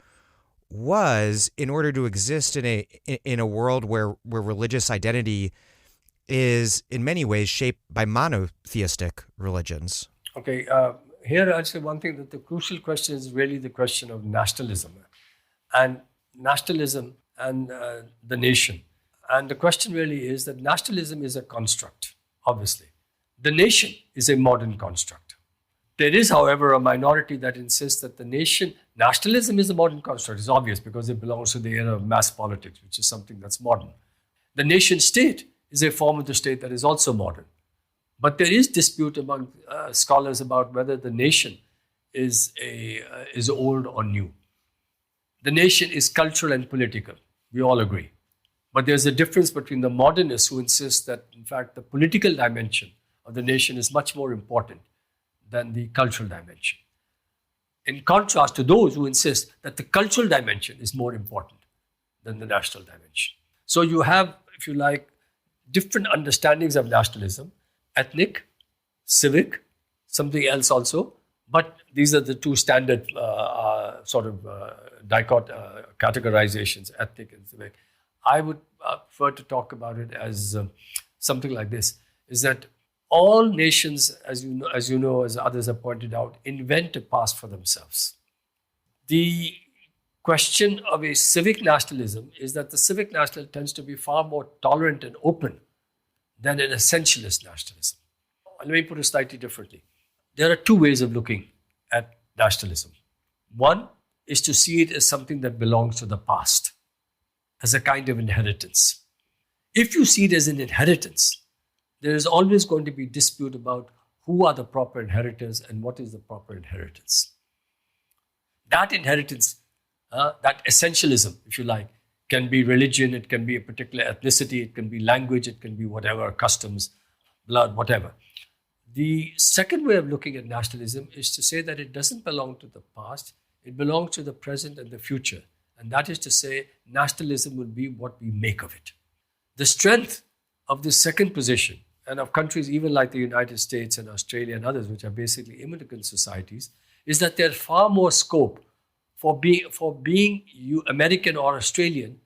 was in order to exist in a world where religious identity is in many ways shaped by monotheistic religions. Okay, here I'd say one thing, that the crucial question is really the question of nationalism and the nation. And the question really is that nationalism is a construct, obviously. The nation is a modern construct. There is, however, a minority that insists that nationalism is a modern construct. It's obvious because it belongs to the era of mass politics, which is something that's modern. The nation state is a form of the state that is also modern. But there is dispute among scholars about whether the nation is old or new. The nation is cultural and political. We all agree. But there's a difference between the modernists who insist that, in fact, the political dimension of the nation is much more important than the cultural dimension. In contrast to those who insist that the cultural dimension is more important than the national dimension. So you have, if you like, different understandings of nationalism: ethnic, civic, something else also. But these are the two standard categorizations, ethnic and civic. I would prefer to talk about it as something like this, is that all nations, as you know, as others have pointed out, invent a past for themselves. The question of a civic nationalism is that the civic nationalism tends to be far more tolerant and open than an essentialist nationalism. Let me put it slightly differently. There are two ways of looking at nationalism. One is to see it as something that belongs to the past, as a kind of inheritance. If you see it as an inheritance, there is always going to be dispute about who are the proper inheritors and what is the proper inheritance. That inheritance, that essentialism, if you like, can be religion, it can be a particular ethnicity, it can be language, it can be whatever, customs, blood, whatever. The second way of looking at nationalism is to say that it doesn't belong to the past, it belongs to the present and the future. And that is to say, nationalism will be what we make of it. The strength of this second position, and of countries even like the United States and Australia and others, which are basically immigrant societies, is that there's far more scope for being American or Australian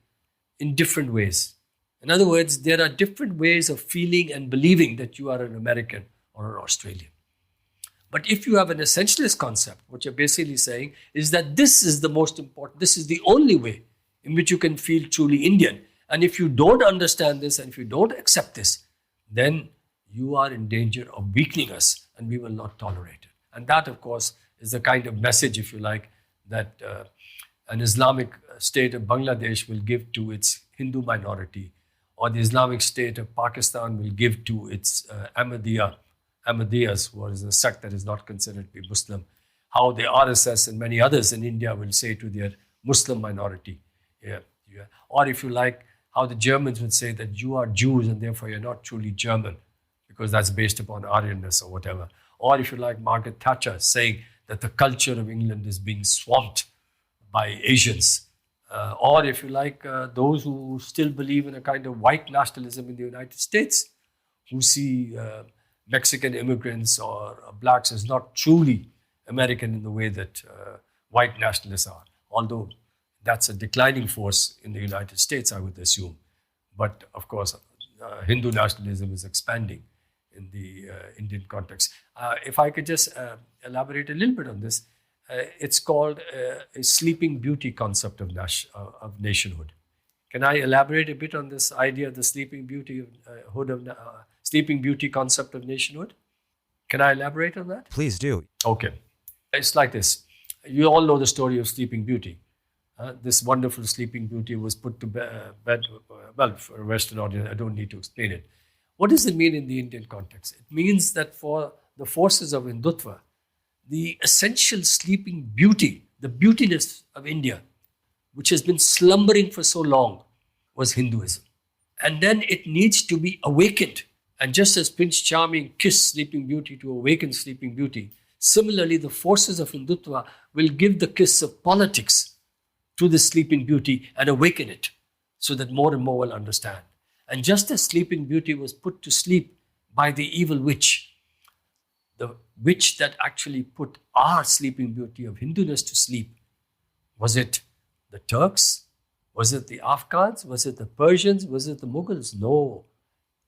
in different ways. In other words, there are different ways of feeling and believing that you are an American or an Australian. But if you have an essentialist concept, what you're basically saying is that this is the most important, this is the only way in which you can feel truly Indian. And if you don't understand this and if you don't accept this, then you are in danger of weakening us and we will not tolerate it. And that, of course, is the kind of message, if you like, that an Islamic state of Bangladesh will give to its Hindu minority, or the Islamic state of Pakistan will give to its Ahmadiyas, who is a sect that is not considered to be Muslim, how the RSS and many others in India will say to their Muslim minority. Or if you like, how the Germans would say that you are Jews and therefore you're not truly German, because that's based upon Aryanness or whatever. Or if you like, Margaret Thatcher saying that the culture of England is being swamped by Asians. Or if you like, those who still believe in a kind of white nationalism in the United States, who see Mexican immigrants or blacks as not truly American in the way that white nationalists are. Although that's a declining force in the United States, I would assume. But of course, Hindu nationalism is expanding in the Indian context. If I could just elaborate a little bit on this, it's called a sleeping beauty concept of nationhood. Can I elaborate a bit on this idea of the sleeping beauty sleeping beauty concept of nationhood? Can I elaborate on that? Please do. Okay. It's like this. You all know the story of Sleeping Beauty. This wonderful Sleeping Beauty was put to bed, well, for a Western audience, I don't need to explain it. What does it mean in the Indian context? It means that for the forces of Hindutva, the essential sleeping beauty, the beautiness of India, which has been slumbering for so long, was Hinduism. And then it needs to be awakened. And just as Prince Charming kissed Sleeping Beauty to awaken Sleeping Beauty, similarly, the forces of Hindutva will give the kiss of politics to the Sleeping Beauty and awaken it so that more and more will understand. And just as Sleeping Beauty was put to sleep by the evil witch, the witch that actually put our Sleeping Beauty of Hinduness to sleep, was it the Turks? Was it the Afghans? Was it the Persians? Was it the Mughals? No,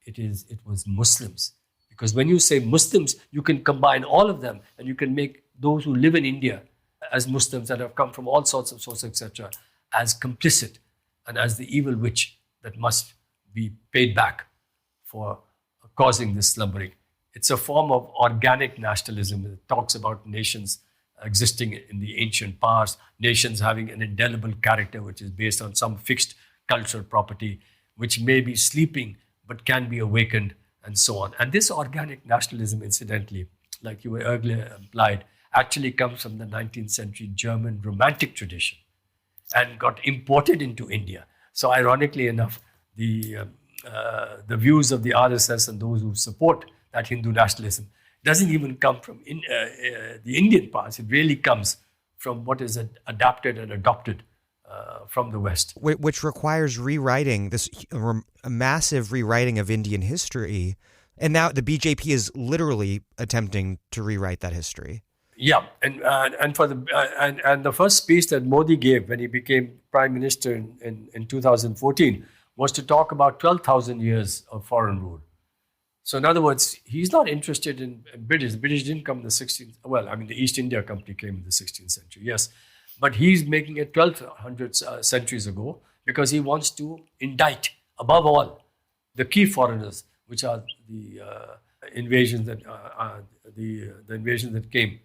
it was Muslims. Because when you say Muslims, you can combine all of them and you can make those who live in India as Muslims that have come from all sorts of sources, etc., as complicit and as the evil witch that must be paid back for causing this slumbering. It's a form of organic nationalism. It talks about nations existing in the ancient past, nations having an indelible character which is based on some fixed cultural property, which may be sleeping but can be awakened, and so on. And this organic nationalism, incidentally, like you were earlier implied, actually comes from the 19th century German Romantic tradition and got imported into India. So ironically enough, the views of the RSS and those who support that Hindu nationalism doesn't even come from the Indian parts. It really comes from what is adapted and adopted from the West. Which requires rewriting, a massive rewriting of Indian history. And now the BJP is literally attempting to rewrite that history. Yeah, and the first speech that Modi gave when he became Prime Minister in 2014 was to talk about 12,000 years of foreign rule. So in other words, he's not interested in British. The British didn't come in the 16th. Well, I mean, the East India Company came in the 16th century, yes. But he's making it 1200 centuries ago because he wants to indict, above all, the key foreigners, which are the invasions that the invasions that came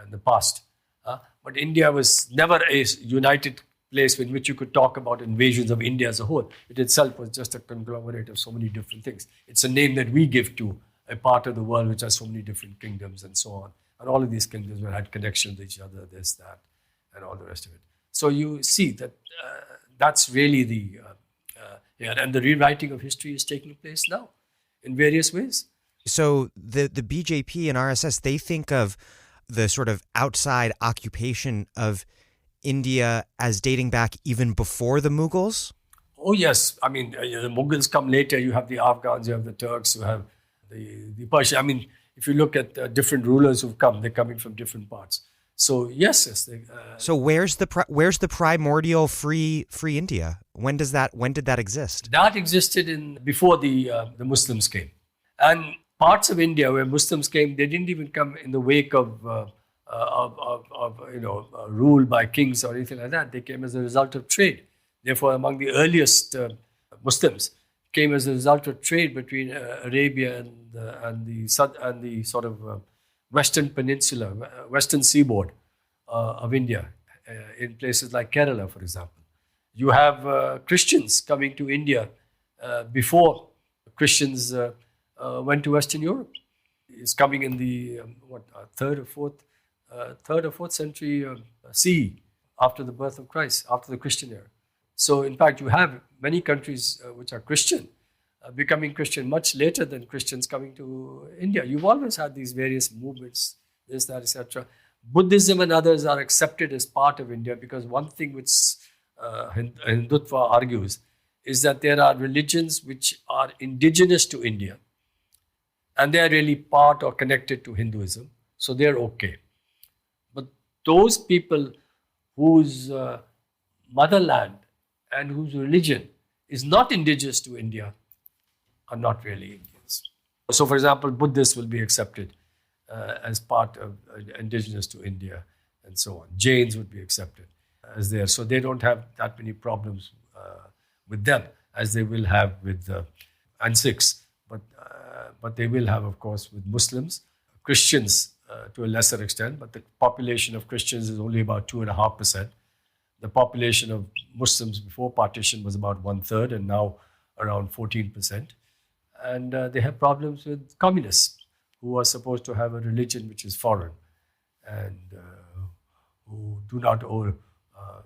in the past. But India was never a united place in which you could talk about invasions of India as a whole. It itself was just a conglomerate of so many different things. It's a name that we give to a part of the world which has so many different kingdoms and so on. And all of these kingdoms had connections with each other, this, that, and all the rest of it. So you see that that's really and the rewriting of history is taking place now in various ways. So the BJP and RSS, they think of the sort of outside occupation of India as dating back even before the Mughals? Oh, yes. I mean, the Mughals come later. You have the Afghans, you have the Turks, you have the Persians. I mean, if you look at different rulers who've come, they're coming from different parts. So, yes. So where's the primordial free India? When did that exist? That existed before the Muslims came. And parts of India where Muslims came, they didn't even come in the wake of rule by kings or anything like that. They came as a result of trade. Therefore, among the earliest Muslims came as a result of trade between Arabia and the sort of western peninsula, western seaboard of India, in places like Kerala, for example. You have Christians coming to India before Christians went to Western Europe. It's coming in the third or fourth century CE, after the birth of Christ, after the Christian era. So, in fact, you have many countries which are Christian becoming Christian much later than Christians coming to India. You've always had these various movements, this, that, etc. Buddhism and others are accepted as part of India because one thing which Hindutva argues is that there are religions which are indigenous to India and they are really part or connected to Hinduism, so they're okay. But those people whose motherland and whose religion is not indigenous to India are not really Indians. So, for example, Buddhists will be accepted as part of indigenous to India and so on. Jains would be accepted as there. So they don't have that many problems with them as they will have with and Sikhs. But they will have, of course, with Muslims, Christians to a lesser extent. But the population of Christians is only about 2.5%. The population of Muslims before partition was about 1/3 and now around 14%. And they have problems with communists who are supposed to have a religion which is foreign and who do not owe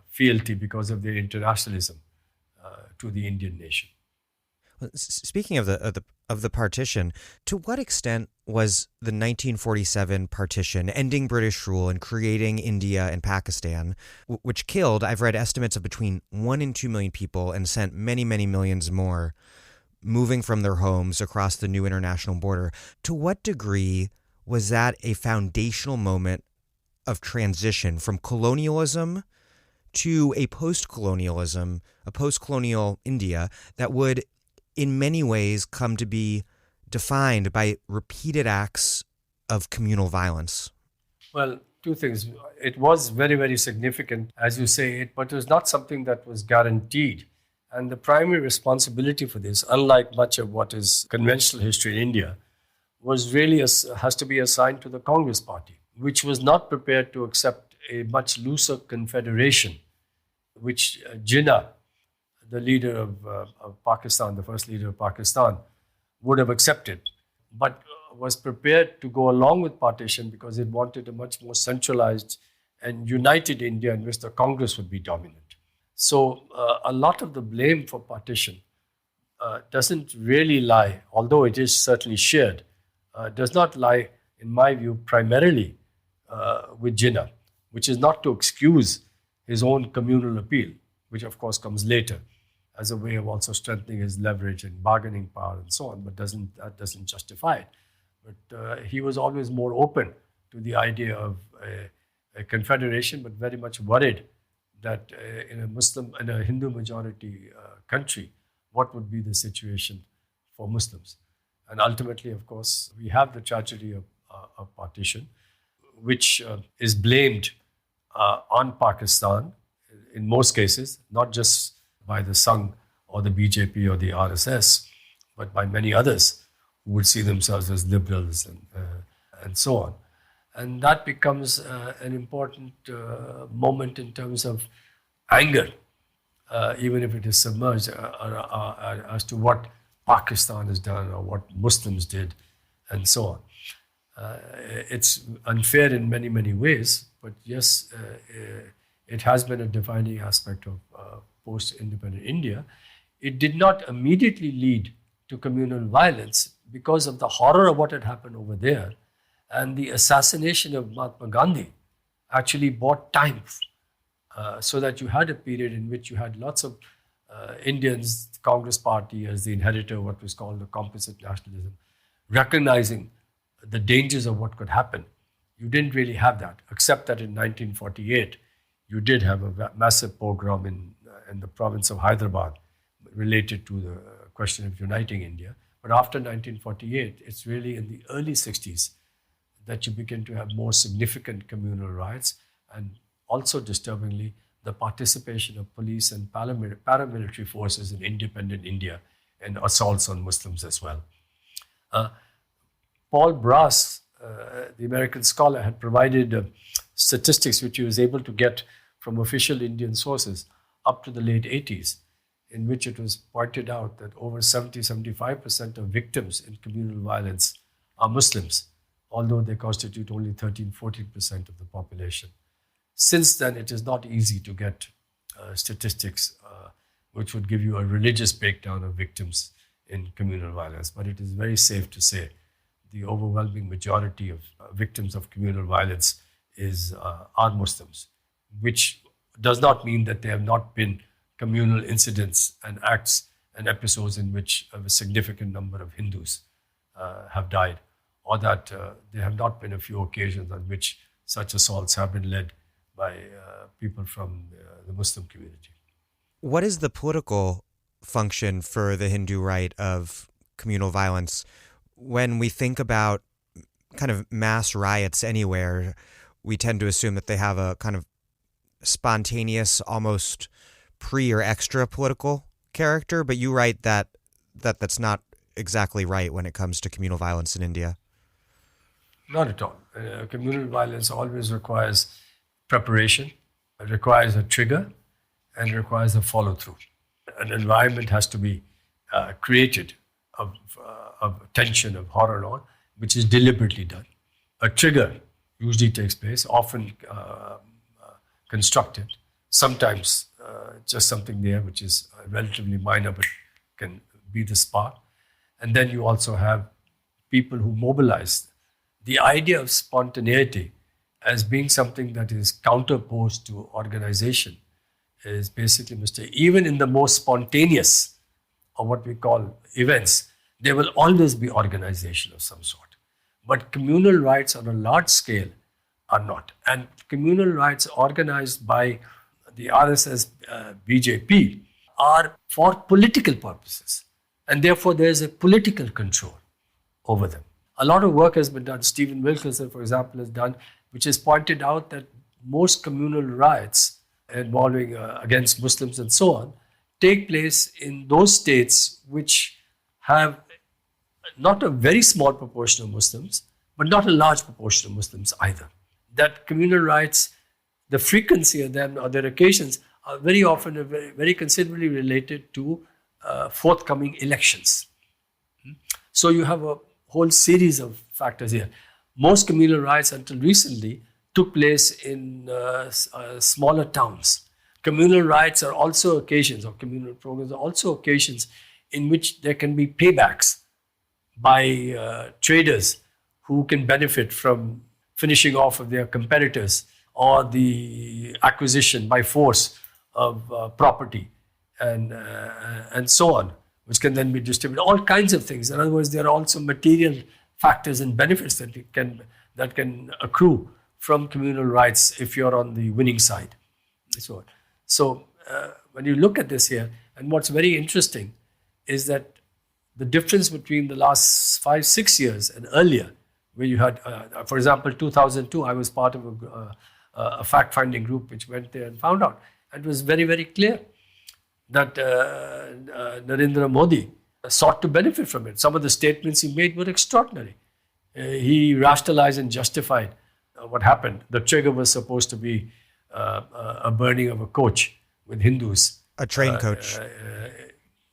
fealty because of their internationalism to the Indian nation. Speaking of the partition, to what extent was the 1947 partition ending British rule and creating India and Pakistan, which killed, I've read estimates of between 1 and 2 million people and sent many, many millions more moving from their homes across the new international border, to what degree was that a foundational moment of transition from colonialism to a post-colonialism, a post-colonial India that would in many ways come to be defined by repeated acts of communal violence? Well, two things. It was very, very significant, as you say, but it was not something that was guaranteed. And the primary responsibility for this, unlike much of what is conventional history in India, was really has to be assigned to the Congress party, which was not prepared to accept a much looser confederation, which Jinnah, the leader of Pakistan, the first leader of Pakistan, would have accepted, but was prepared to go along with partition because it wanted a much more centralized and united India in which the Congress would be dominant. So a lot of the blame for partition doesn't really lie, although it is certainly shared, does not lie, in my view, primarily with Jinnah, which is not to excuse his own communal appeal, which of course comes later as a way of also strengthening his leverage and bargaining power and so on, but that doesn't justify it. But he was always more open to the idea of a confederation, but very much worried that in a Hindu majority country, what would be the situation for Muslims? And ultimately, of course, we have the tragedy of partition, which is blamed on Pakistan in most cases, not just by the Sangh or the BJP or the RSS, but by many others who would see themselves as liberals and so on. And that becomes an important moment in terms of anger, even if it is submerged, as to what Pakistan has done or what Muslims did and so on. It's unfair in many, many ways, but yes, it has been a defining aspect of post-independent India. It did not immediately lead to communal violence because of the horror of what had happened over there, and the assassination of Mahatma Gandhi actually bought time so that you had a period in which you had lots of Indians, the Congress party as the inheritor of what was called the composite nationalism, recognizing the dangers of what could happen. You didn't really have that, except that in 1948, you did have a massive pogrom in the province of Hyderabad related to the question of uniting India. But after 1948, it's really in the early 60s that you begin to have more significant communal riots, and also disturbingly, the participation of police and paramilitary forces in independent India and assaults on Muslims as well. Paul Brass, the American scholar, had provided statistics which he was able to get from official Indian sources up to the late 80s, in which it was pointed out that over 70-75% of victims in communal violence are Muslims, although they constitute only 13-14% of the population. Since then, it is not easy to get statistics which would give you a religious breakdown of victims in communal violence, but it is very safe to say the overwhelming majority of victims of communal violence are Muslims, which does not mean that there have not been communal incidents and acts and episodes in which a significant number of Hindus have died, or that there have not been a few occasions on which such assaults have been led by people from the Muslim community. What is the political function for the Hindu right of communal violence? When we think about kind of mass riots anywhere, we tend to assume that they have a kind of spontaneous, almost pre or extra political character, but you write that that's not exactly right when it comes to communal violence in India. Not at all. Communal violence always requires preparation, it requires a trigger, and it requires a follow-through. An environment has to be created of tension, of horror and all, which is deliberately done. A trigger usually takes place, often constructed, sometimes just something there which is relatively minor but can be the spark. And then you also have people who mobilize. The idea of spontaneity as being something that is counterposed to organization is basically a mistake. Even in the most spontaneous, or what we call events, there will always be organization of some sort. But communal rights on a large scale are not. And communal rights organized by the RSS BJP are for political purposes. And therefore, there is a political control over them. A lot of work has been done. Stephen Wilkerson, for example, has done, which has pointed out that most communal riots involving against Muslims and so on take place in those states which have not a very small proportion of Muslims, but not a large proportion of Muslims either. That communal riots, the frequency of them or their occasions are very often very considerably related to forthcoming elections. So you have a whole series of factors here. Most communal riots until recently took place in smaller towns. Communal riots are also occasions, or communal programs are also occasions in which there can be paybacks by traders who can benefit from finishing off of their competitors, or the acquisition by force of property and so on, which can then be distributed. All kinds of things. In other words, there are also material factors and benefits that can accrue from communal rights if you're on the winning side. So when you look at this here, and what's very interesting is that the difference between the last 5-6 years and earlier, where you had, for example, 2002, I was part of a fact-finding group which went there and found out. And it was very, very clear that Narendra Modi sought to benefit from it. Some of the statements he made were extraordinary. He rationalized and justified what happened. The trigger was supposed to be a burning of a coach with Hindus. A train coach.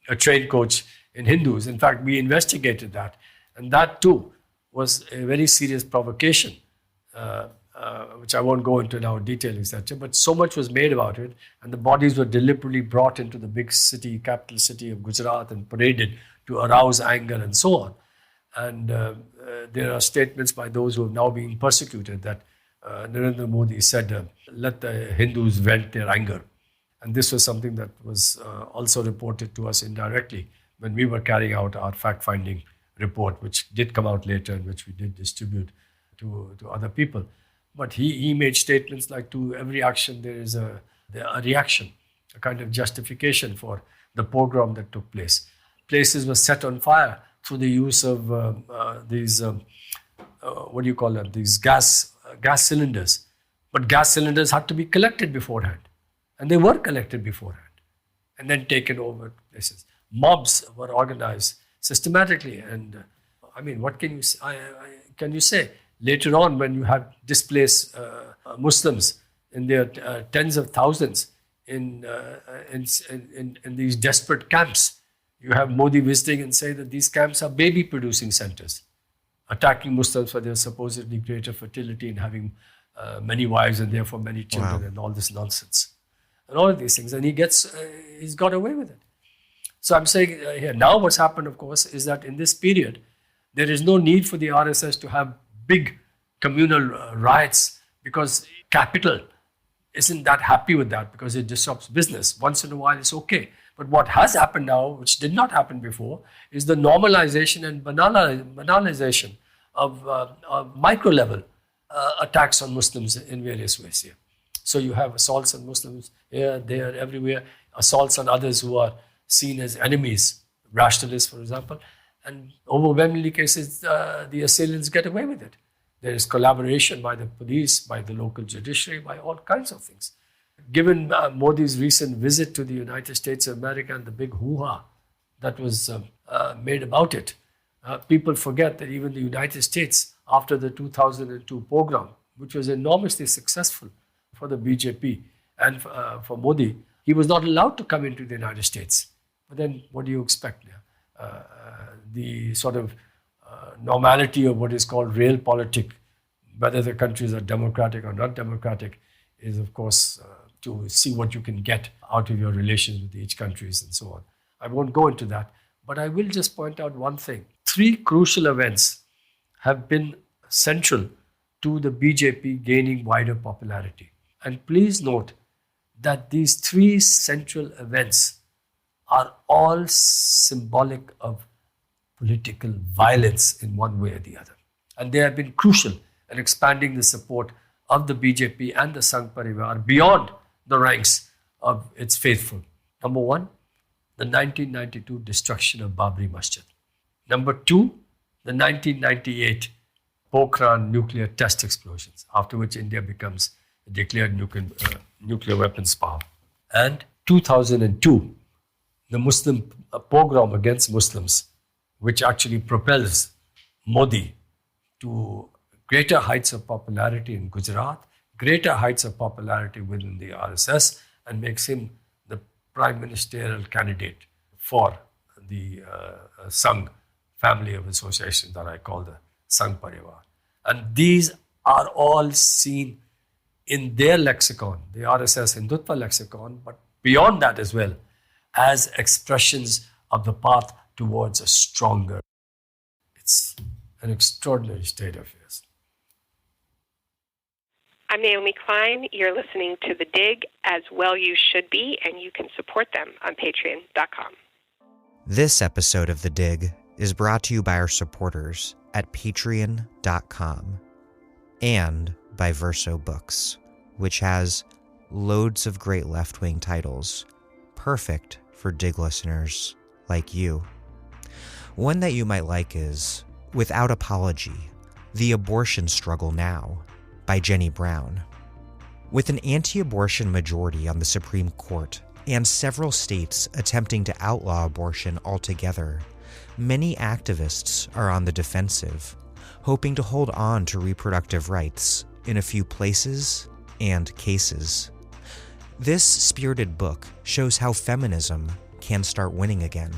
A train coach in Hindus. In fact, we investigated that. And that too was a very serious provocation, which I won't go into now in detail, etc. But so much was made about it, and the bodies were deliberately brought into the big city, capital city of Gujarat, and paraded to arouse anger and so on. And there are statements by those who have now been persecuted that Narendra Modi said, let the Hindus vent their anger. And this was something that was also reported to us indirectly when we were carrying out our fact-finding report, which did come out later and which we did distribute to other people. But he made statements like, to every action there is a reaction, a kind of justification for the pogrom that took place. Places were set on fire through the use of these, what do you call them, these gas cylinders. But gas cylinders had to be collected beforehand. And they were collected beforehand and then taken over places. Mobs were organized systematically. And I mean, what can you say? Later on, when you have displaced Muslims in their tens of thousands in these desperate camps, you have Modi visiting and say that these camps are baby producing centers, attacking Muslims for their supposedly greater fertility and having many wives and therefore many children. Wow. And all this nonsense and all of these things. And he's got away with it. So I'm saying here, now what's happened, of course, is that in this period, there is no need for the RSS to have big communal riots, because capital isn't that happy with that because it disrupts business. Once in a while, it's okay. But what has happened now, which did not happen before, is the normalization and banalization of micro-level attacks on Muslims in various ways here. So you have assaults on Muslims here, there, everywhere, assaults on others who are seen as enemies, rationalists, for example, and overwhelmingly cases, the assailants get away with it. There is collaboration by the police, by the local judiciary, by all kinds of things. Given Modi's recent visit to the United States of America and the big hoo-ha that was made about it, people forget that even the United States, after the 2002 pogrom, which was enormously successful for the BJP and for Modi, he was not allowed to come into the United States. But then what do you expect now? The sort of normality of what is called realpolitik, whether the countries are democratic or not democratic, is of course to see what you can get out of your relations with each countries and so on. I won't go into that, but I will just point out one thing. 3 crucial events have been central to the BJP gaining wider popularity. And please note that these 3 central events are all symbolic of political violence in one way or the other. And they have been crucial in expanding the support of the BJP and the Sangh Parivar beyond the ranks of its faithful. Number 1, the 1992 destruction of Babri Masjid. Number 2, the 1998 Pokhran nuclear test explosions, after which India becomes a declared nuclear weapons power. And 2002, the Muslim pogrom against Muslims, which actually propels Modi to greater heights of popularity in Gujarat, greater heights of popularity within the RSS, and makes him the prime ministerial candidate for the Sangh family of associations that I call the Sangh Parivar. And these are all seen in their lexicon, the RSS Hindutva lexicon, but beyond that as well, as expressions of the path towards a stronger. It's an extraordinary state of affairs. I'm Naomi Klein. You're listening to The Dig, as well you should be, and you can support them on patreon.com. This episode of The Dig is brought to you by our supporters at patreon.com and by Verso Books, which has loads of great left-wing titles, perfect for Dig listeners like you. One that you might like is Without Apology, The Abortion Struggle Now by Jenny Brown. With an anti-abortion majority on the Supreme Court and several states attempting to outlaw abortion altogether, many activists are on the defensive, hoping to hold on to reproductive rights in a few places and cases. This spirited book shows how feminism can start winning again.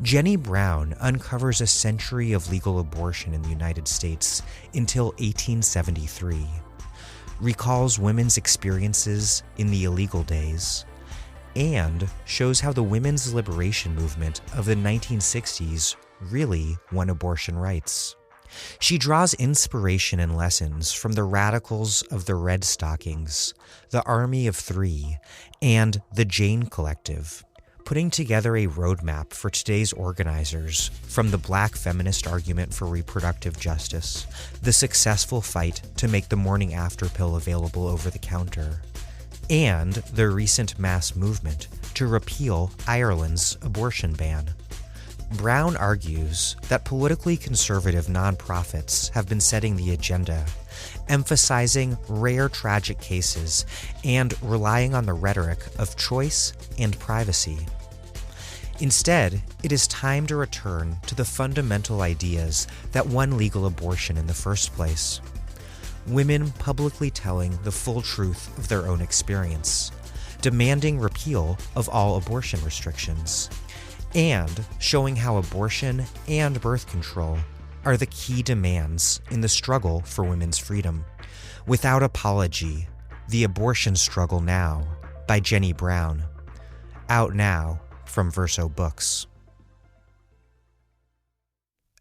Jenny Brown uncovers a century of legal abortion in the United States until 1873, recalls women's experiences in the illegal days, and shows how the women's liberation movement of the 1960s really won abortion rights. She draws inspiration and lessons from the radicals of the Red Stockings, the Army of Three, and the Jane Collective, putting together a roadmap for today's organizers, from the Black feminist argument for reproductive justice, the successful fight to make the morning after pill available over the counter, and the recent mass movement to repeal Ireland's abortion ban. Brown argues that politically conservative nonprofits have been setting the agenda, emphasizing rare tragic cases and relying on the rhetoric of choice and privacy. Instead, it is time to return to the fundamental ideas that won legal abortion in the first place. Women publicly telling the full truth of their own experience, demanding repeal of all abortion restrictions, and showing how abortion and birth control are the key demands in the struggle for women's freedom. Without Apology, The Abortion Struggle Now by Jenny Brown. Out now from Verso Books.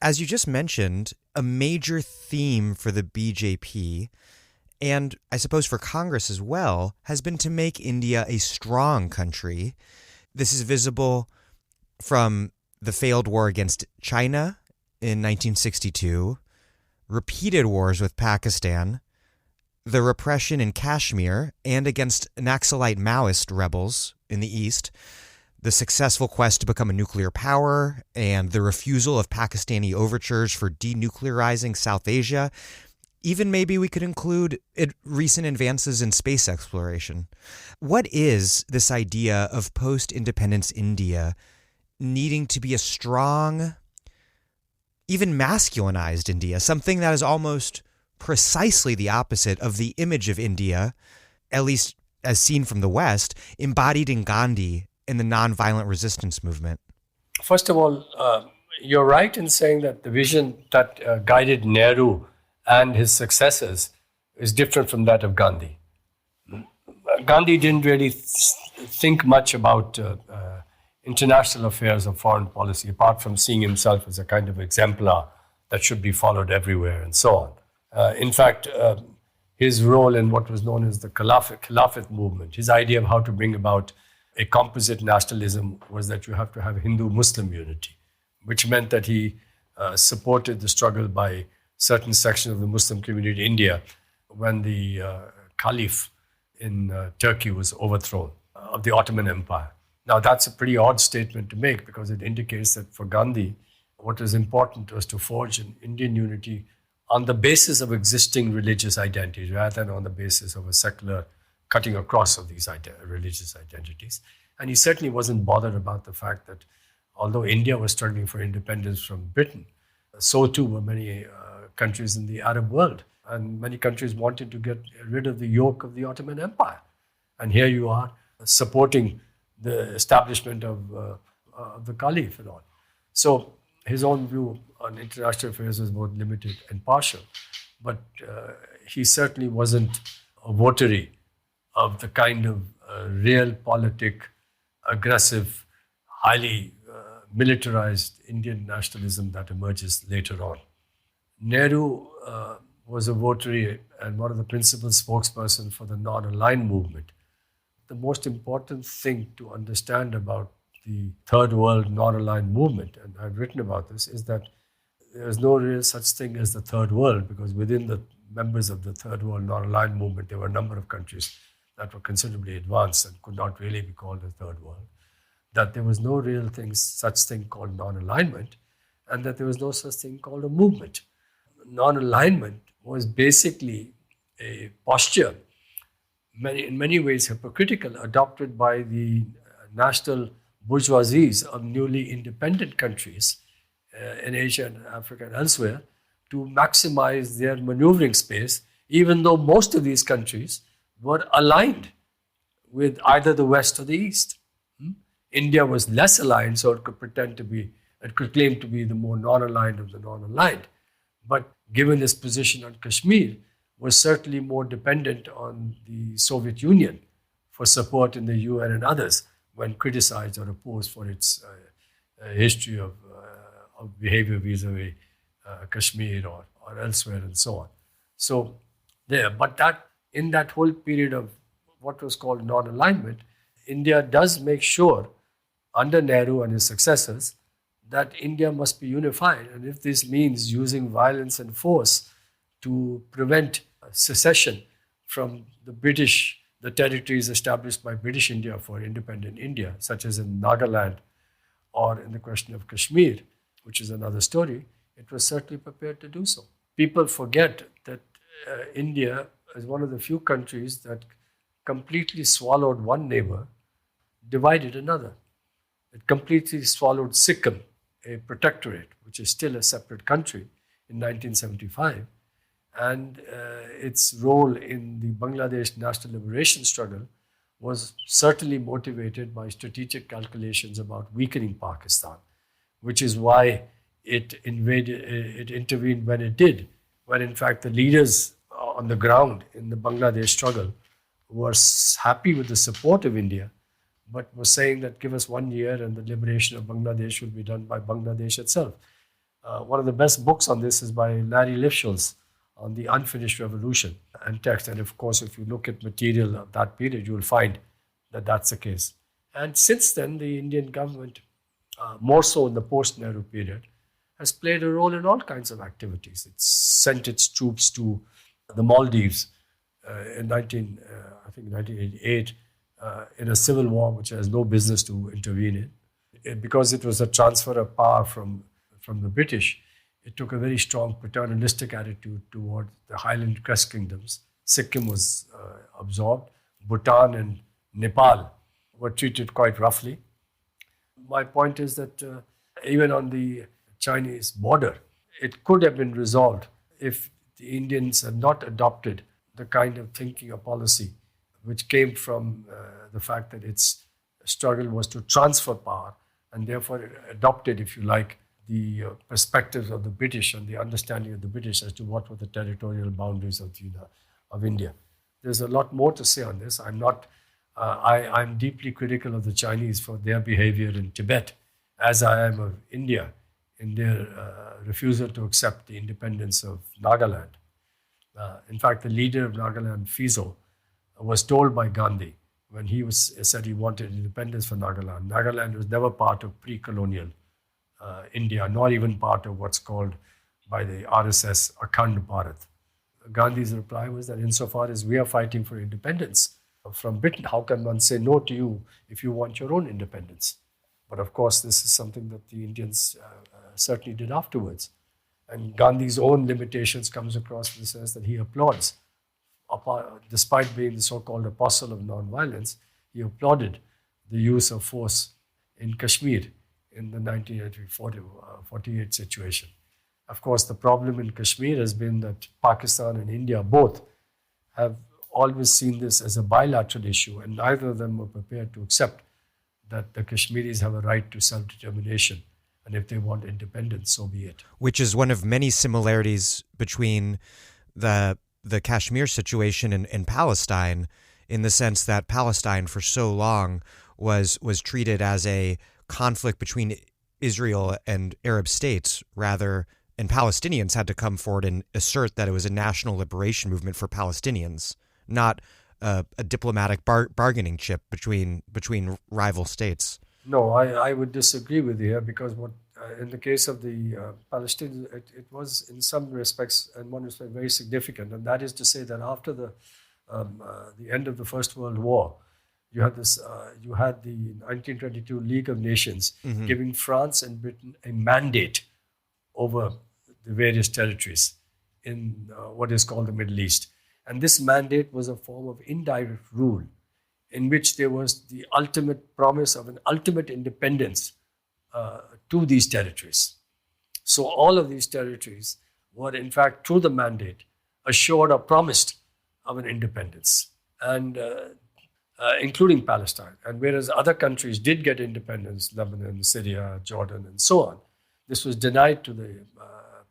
As you just mentioned, a major theme for the BJP and I suppose for Congress as well, has been to make India a strong country. This is visible from the failed war against China in 1962, repeated wars with Pakistan, the repression in Kashmir and against Naxalite Maoist rebels in the east, the successful quest to become a nuclear power, and the refusal of Pakistani overtures for denuclearizing South Asia. Even maybe we could include recent advances in space exploration. What is this idea of post-independence India needing to be a strong, even masculinized India, something that is almost precisely the opposite of the image of India, at least as seen from the West, embodied in Gandhi in the nonviolent resistance movement? First of all, you're right in saying that the vision that guided Nehru and his successors is different from that of Gandhi. Gandhi didn't really think much about international affairs or foreign policy, apart from seeing himself as a kind of exemplar that should be followed everywhere and so on. In fact, his role in what was known as the Khilafat movement, his idea of how to bring about a composite nationalism was that you have to have Hindu-Muslim unity, which meant that he supported the struggle by certain sections of the Muslim community in India when the Caliph in Turkey was overthrown of the Ottoman Empire. Now, that's a pretty odd statement to make because it indicates that for Gandhi, what was important was to forge an Indian unity on the basis of existing religious identities rather than on the basis of a secular cutting across of these religious identities. And he certainly wasn't bothered about the fact that although India was struggling for independence from Britain, so too were many countries in the Arab world. And many countries wanted to get rid of the yoke of the Ottoman Empire. And here you are supporting the establishment of the Caliph and all. So his own view on international affairs was both limited and partial. But he certainly wasn't a votary of the kind of realpolitik, aggressive, highly militarized Indian nationalism that emerges later on. Nehru was a votary and one of the principal spokespersons for the non-aligned movement. The most important thing to understand about the Third World non-aligned movement, and I've written about this, is that there's no real such thing as the Third World, because within the members of the Third World non-aligned movement, there were a number of countries that were considerably advanced and could not really be called the Third World. That there was no real such thing called non-alignment, and that there was no such thing called a movement. Non-alignment was basically a posture, in many ways hypocritical, adopted by the national bourgeoisies of newly independent countries in Asia and Africa and elsewhere to maximize their maneuvering space, even though most of these countries were aligned with either the West or the East. India was less aligned, so it could claim to be the more non-aligned of the non-aligned. But given its position on Kashmir, was certainly more dependent on the Soviet Union for support in the UN and others when criticized or opposed for its history of behavior vis-a-vis Kashmir or elsewhere and so on. So there, but in that whole period of what was called non-alignment, India does make sure under Nehru and his successors that India must be unified. And if this means using violence and force to prevent secession from the territories established by British India for independent India, such as in Nagaland or in the question of Kashmir, which is another story, it was certainly prepared to do so. People forget that India is one of the few countries that completely swallowed one neighbor, divided another. It completely swallowed Sikkim, a protectorate, which is still a separate country, in 1975. And its role in the Bangladesh national liberation struggle was certainly motivated by strategic calculations about weakening Pakistan, which is why it intervened when it did, when in fact the leaders on the ground in the Bangladesh struggle were happy with the support of India, but were saying that give us 1 year and the liberation of Bangladesh will be done by Bangladesh itself. One of the best books on this is by Larry Lifshulz on the unfinished revolution and text. And of course, if you look at material of that period, you will find that that's the case. And since then, the Indian government, more so in the post-Nehru period, has played a role in all kinds of activities. It's sent its troops to the Maldives in 1988 in a civil war which has no business to intervene in. Because it was a transfer of power from the British, it took a very strong paternalistic attitude toward the Highland Crest kingdoms. Sikkim was absorbed. Bhutan and Nepal were treated quite roughly. My point is that even on the Chinese border, it could have been resolved if the Indians had not adopted the kind of thinking or policy which came from the fact that its struggle was to transfer power, and therefore it adopted, if you like, the perspectives of the British and the understanding of the British as to what were the territorial boundaries of India. There's a lot more to say on this. I'm deeply critical of the Chinese for their behavior in Tibet, as I am of India in their refusal to accept the independence of Nagaland. In fact, the leader of Nagaland, Fizo, was told by Gandhi when he said he wanted independence for Nagaland. Nagaland was never part of pre-colonial India, nor even part of what's called by the RSS Akhand Bharat. Gandhi's reply was that insofar as we are fighting for independence from Britain, how can one say no to you if you want your own independence? But of course, this is something that the Indians certainly did afterwards. And Gandhi's own limitations comes across in the sense that he applauds. Despite being the so-called apostle of non-violence, he applauded the use of force in Kashmir in the 1948 situation. Of course, the problem in Kashmir has been that Pakistan and India both have always seen this as a bilateral issue, and neither of them were prepared to accept that the Kashmiris have a right to self-determination, and if they want independence, so be it. Which is one of many similarities between the Kashmir situation in Palestine, in the sense that Palestine for so long was treated as a conflict between Israel and Arab states, and Palestinians had to come forward and assert that it was a national liberation movement for Palestinians, not a diplomatic bargaining chip between rival states. No, I would disagree with you here, because in the case of the Palestinians, it was in some respects, in one respect, very significant, and that is to say that after the end of the First World War, you had the 1922 League of Nations giving France and Britain a mandate over the various territories in what is called the Middle East. And this mandate was a form of indirect rule in which there was the ultimate promise of an ultimate independence to these territories. So all of these territories were, in fact, through the mandate, assured or promised of an independence, and including Palestine. And whereas other countries did get independence, Lebanon, Syria, Jordan, and so on, this was denied to the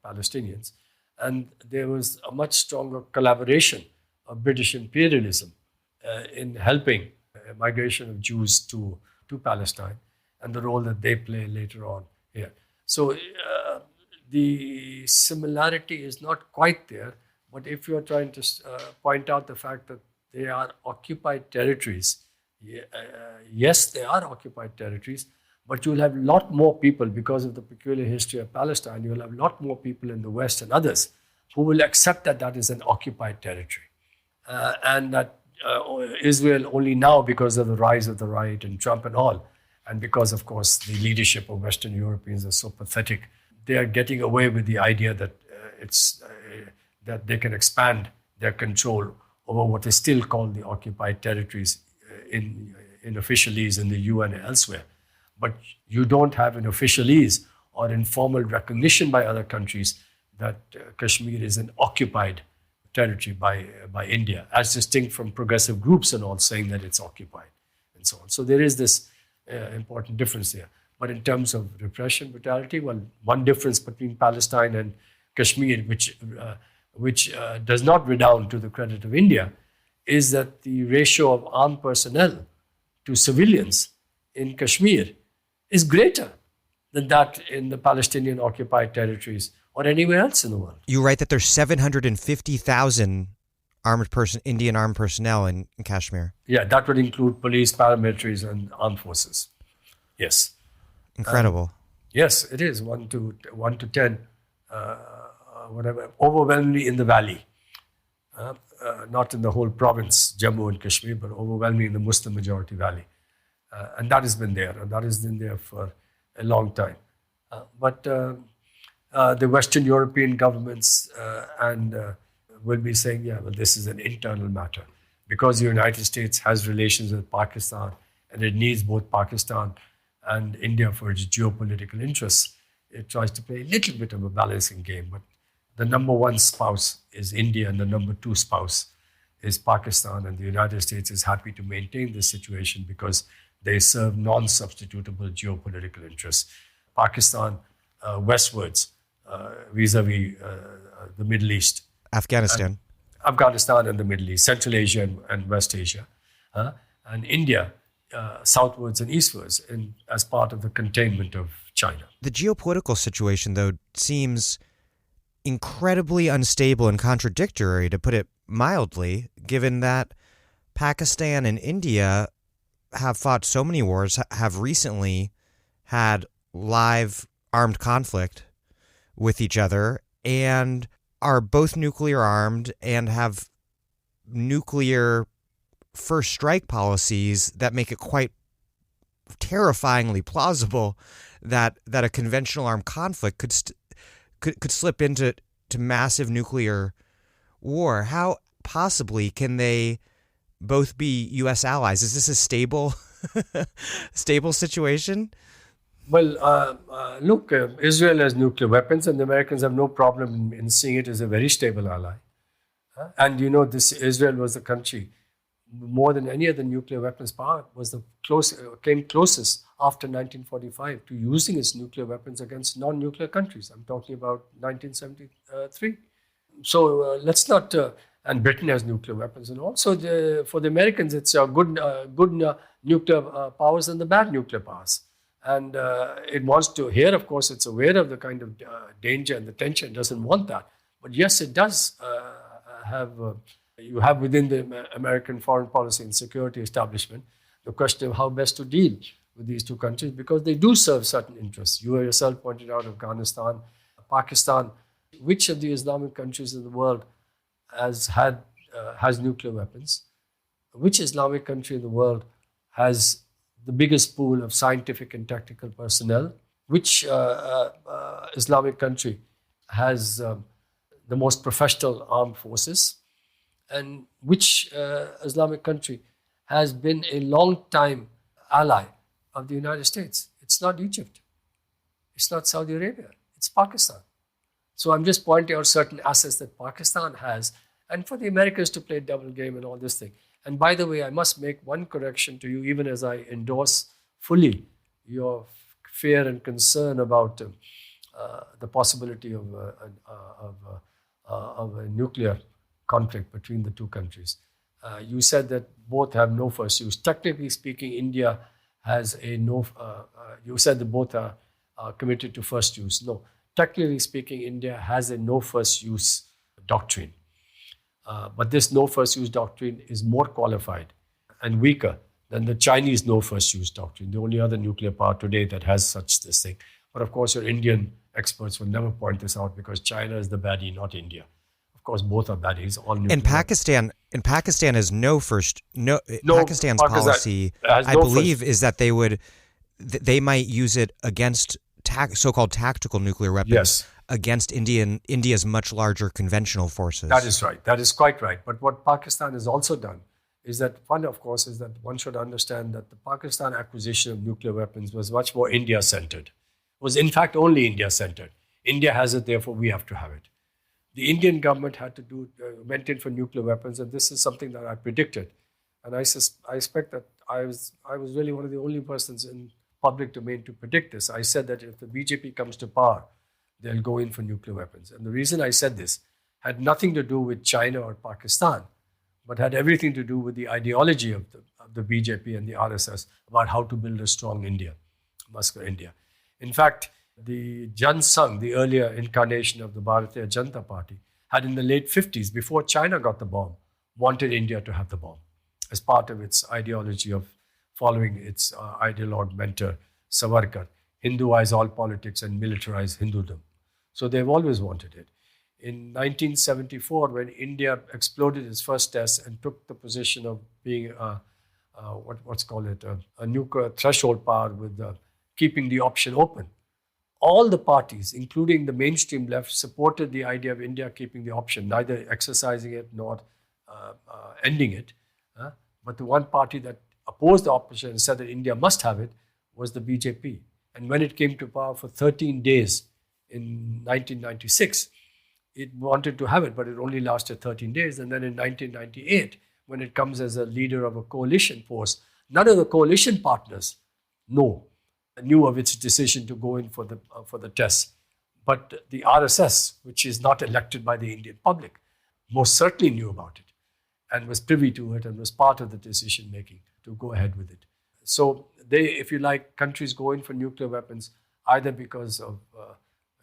Palestinians. And there was a much stronger collaboration of British imperialism in helping migration of Jews to Palestine, and the role that they play later on here. So the similarity is not quite there, but if you're trying to point out the fact that they are occupied territories, yes, they are occupied territories, but you'll have a lot more people, because of the peculiar history of Palestine, you'll have a lot more people in the West and others who will accept that that is an occupied territory. And that Israel only now, because of the rise of the right and Trump and all, and because, of course, the leadership of Western Europeans are so pathetic, they are getting away with the idea that that they can expand their control over what is still called the occupied territories in officialese in the UN and elsewhere. But you don't have an officialese or informal recognition by other countries that Kashmir is an occupied territory by India, as distinct from progressive groups and all saying that it's occupied and so on. So there is this important difference there. But in terms of repression, brutality, well, one difference between Palestine and Kashmir, which does not redound to the credit of India, is that the ratio of armed personnel to civilians in Kashmir is greater than that in the Palestinian occupied territories, or anywhere else in the world. You write that there's 750,000 Indian armed personnel in Kashmir. Yeah, that would include police, paramilitaries, and armed forces. Yes. Incredible. Yes, it is 1 to 10, whatever. Overwhelmingly in the valley, not in the whole province, Jammu and Kashmir, but overwhelmingly in the Muslim majority valley, and that has been there, and that has been there for a long time. But the Western European governments will be saying, yeah, well, this is an internal matter, because the United States has relations with Pakistan, and it needs both Pakistan and India for its geopolitical interests. It tries to play a little bit of a balancing game, but the number one spouse is India and the number two spouse is Pakistan, and the United States is happy to maintain this situation because they serve non-substitutable geopolitical interests. Pakistan westwards, vis-a-vis the Middle East. Afghanistan and the Middle East, Central Asia and West Asia. And India southwards and eastwards as part of the containment of China. The geopolitical situation, though, seems incredibly unstable and contradictory, to put it mildly, given that Pakistan and India have fought so many wars, have recently had live armed conflict with each other, and are both nuclear armed and have nuclear first strike policies that make it quite terrifyingly plausible that a conventional armed conflict could slip into massive nuclear war. How possibly can they both be U.S. allies? Is this a stable situation? Well, look, Israel has nuclear weapons, and the Americans have no problem in seeing it as a very stable ally. And Israel was the country, more than any other nuclear weapons power, came closest after 1945 to using its nuclear weapons against non-nuclear countries. I'm talking about 1973. So let's not. And Britain has nuclear weapons, and also for the Americans, it's good nuclear powers and the bad nuclear powers. And it wants to. Here, of course, it's aware of the kind of danger and the tension. It doesn't want that. But yes, it does have. You have within the American foreign policy and security establishment the question of how best to deal with these two countries, because they do serve certain interests. You yourself pointed out Afghanistan, Pakistan. Which of the Islamic countries in the world has nuclear weapons? Which Islamic country in the world has the biggest pool of scientific and tactical personnel? Which Islamic country has the most professional armed forces? And which Islamic country has been a long-time ally of the United States? It's not Egypt. It's not Saudi Arabia. It's Pakistan. So I'm just pointing out certain assets that Pakistan has, and for the Americans to play double game and all this thing. And by the way, I must make one correction to you, even as I endorse fully your fear and concern about the possibility of a nuclear conflict between the two countries. You said that both have no first use. Technically speaking, India has a no. You said that both are committed to first use. No. Technically speaking, India has a no first use doctrine. But this no first use doctrine is more qualified and weaker than the Chinese no first use doctrine, the only other nuclear power today that has this thing. But of course, your Indian experts will never point this out because China is the baddie, not India. Of course, both are baddies. All nuclear. And Pakistan has Pakistan's policy, I believe, is that they might use it against so-called tactical nuclear weapons against India's much larger conventional forces. That is right. That is quite right. But what Pakistan has also done is that one should understand that the Pakistan acquisition of nuclear weapons was much more India-centered. It was in fact only India-centered. India has it, therefore we have to have it. The Indian government went in for nuclear weapons, and this is something that I predicted. And I expect that I was really one of the only persons in public domain to predict this. I said that if the BJP comes to power, they'll go in for nuclear weapons. And the reason I said this had nothing to do with China or Pakistan, but had everything to do with the ideology of the BJP and the RSS about how to build a strong India, muscular India. In fact, the Jan Sangh, the earlier incarnation of the Bharatiya Janata Party, had in the late 50s, before China got the bomb, wanted India to have the bomb as part of its ideology of following its ideologue mentor, Savarkar, Hinduize all politics and militarize Hindudom. So they've always wanted it. In 1974, when India exploded its first test and took the position of being a nuclear threshold power with keeping the option open, all the parties, including the mainstream left, supported the idea of India keeping the option, neither exercising it nor ending it. But the one party that opposed the option and said that India must have it was the BJP. And when it came to power for 13 days in 1996, it wanted to have it, but it only lasted 13 days. And then in 1998, when it comes as a leader of a coalition force, none of the coalition partners knew of its decision to go in for the test. But the RSS, which is not elected by the Indian public, most certainly knew about it and was privy to it and was part of the decision making to go ahead with it. So if you like, countries go in for nuclear weapons either because of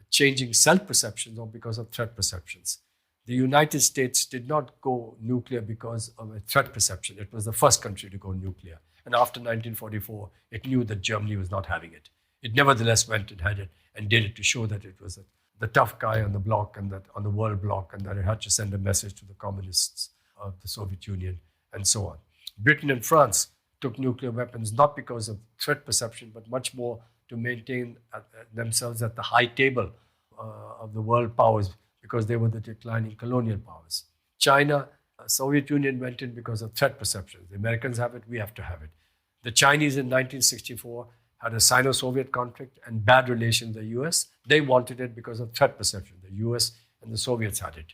changing self-perceptions or because of threat perceptions. The United States did not go nuclear because of a threat perception. It was the first country to go nuclear. And after 1944, it knew that Germany was not having it. It nevertheless went and had it and did it to show that it was the tough guy on the block and that on the world block, and that it had to send a message to the communists of the Soviet Union and so on. Britain and France took nuclear weapons not because of threat perception, but much more to maintain themselves at the high table of the world powers, because they were the declining colonial powers. China, Soviet Union went in because of threat perception. The Americans have it, we have to have it. The Chinese in 1964 had a Sino-Soviet conflict and bad relations with the US. They wanted it because of threat perception. The US and the Soviets had it.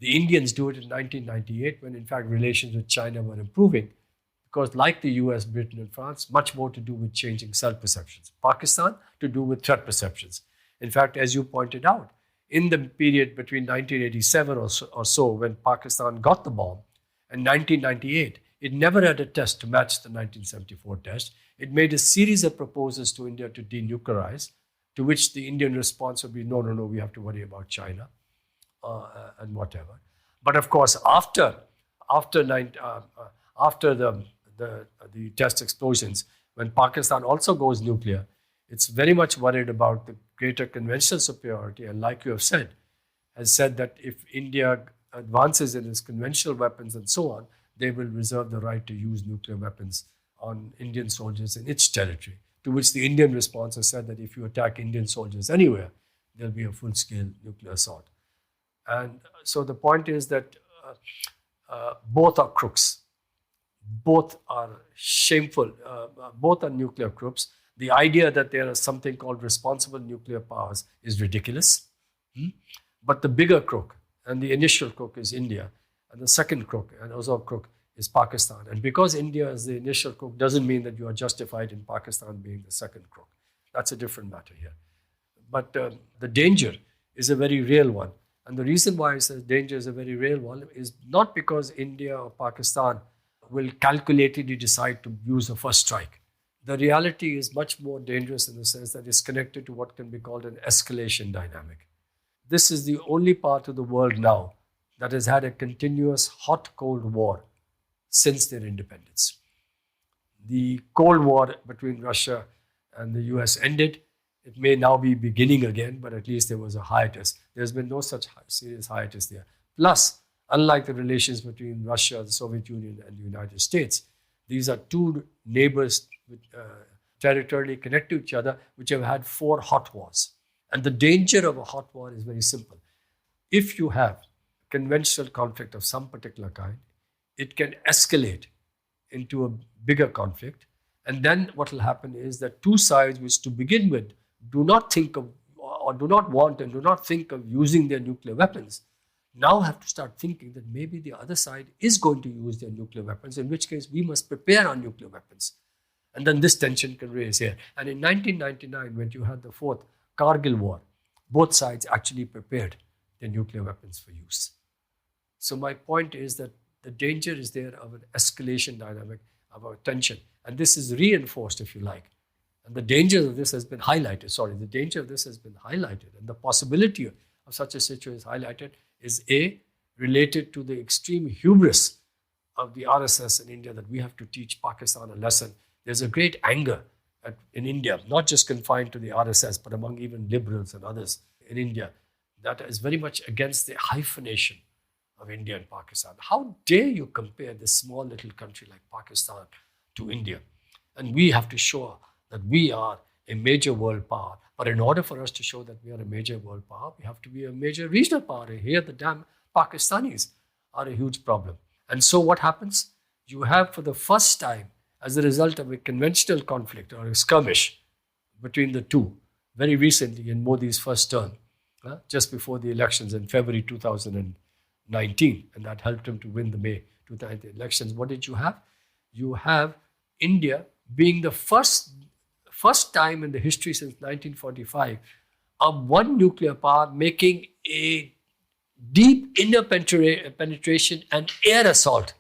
The Indians do it in 1998 when in fact relations with China were improving, because like the US, Britain and France, much more to do with changing self-perceptions. Pakistan to do with threat perceptions. In fact, as you pointed out, in the period between 1987 or so, when Pakistan got the bomb, and 1998, it never had a test to match the 1974 test. It made a series of proposals to India to denuclearize, to which the Indian response would be, no, we have to worry about China and whatever. But of course, after the test explosions, when Pakistan also goes nuclear, it's very much worried about the greater conventional superiority, and like you have said, has said that if India advances in its conventional weapons and so on, they will reserve the right to use nuclear weapons on Indian soldiers in its territory, to which the Indian response has said that if you attack Indian soldiers anywhere, there'll be a full-scale nuclear assault. And so the point is that both are crooks. Both are shameful. Both are nuclear crooks. The idea that there is something called responsible nuclear powers is ridiculous. But the bigger crook and the initial crook is India. And the second crook, and also crook, is Pakistan. And because India is the initial crook doesn't mean that you are justified in Pakistan being the second crook. That's a different matter here. But the danger is a very real one. And the reason why I say danger is a very real one is not because India or Pakistan will calculatedly decide to use a first strike. The reality is much more dangerous in the sense that it's connected to what can be called an escalation dynamic. This is the only part of the world now that has had a continuous hot-cold war since their independence. The Cold War between Russia and the US ended. It may now be beginning again, but at least there was a hiatus. There's been no such serious hiatus there. Plus, unlike the relations between Russia, the Soviet Union, and the United States, these are two neighbors territorially connected to each other, which have had 4 hot wars. And the danger of a hot war is very simple. If you have conventional conflict of some particular kind, it can escalate into a bigger conflict. And then what will happen is that two sides which to begin with do not think of, or do not want and do not think of using their nuclear weapons, now have to start thinking that maybe the other side is going to use their nuclear weapons, in which case we must prepare our nuclear weapons. And then this tension can raise here. And in 1999, when you had the 4th Kargil War, both sides actually prepared their nuclear weapons for use. So my point is that the danger is there of an escalation dynamic, of a tension. And this is reinforced, if you like. And the danger of this has been highlighted. And the possibility of such a situation is highlighted is A, related to the extreme hubris of the RSS in India that we have to teach Pakistan a lesson. There's a great anger in India, not just confined to the RSS, but among even liberals and others in India, that is very much against the hyphenation of India and Pakistan. How dare you compare this small little country like Pakistan to India? And we have to show that we are a major world power. But in order for us to show that we are a major world power, we have to be a major regional power. And here, the damn Pakistanis are a huge problem. And so what happens? You have, for the first time, as a result of a conventional conflict or a skirmish between the two, very recently in Modi's first term, just before the elections in February 2019, and that helped him to win the May 2019 elections. What did you have? You have India being the first time in the history since 1945 of one nuclear power making a deep inner penetration and air assault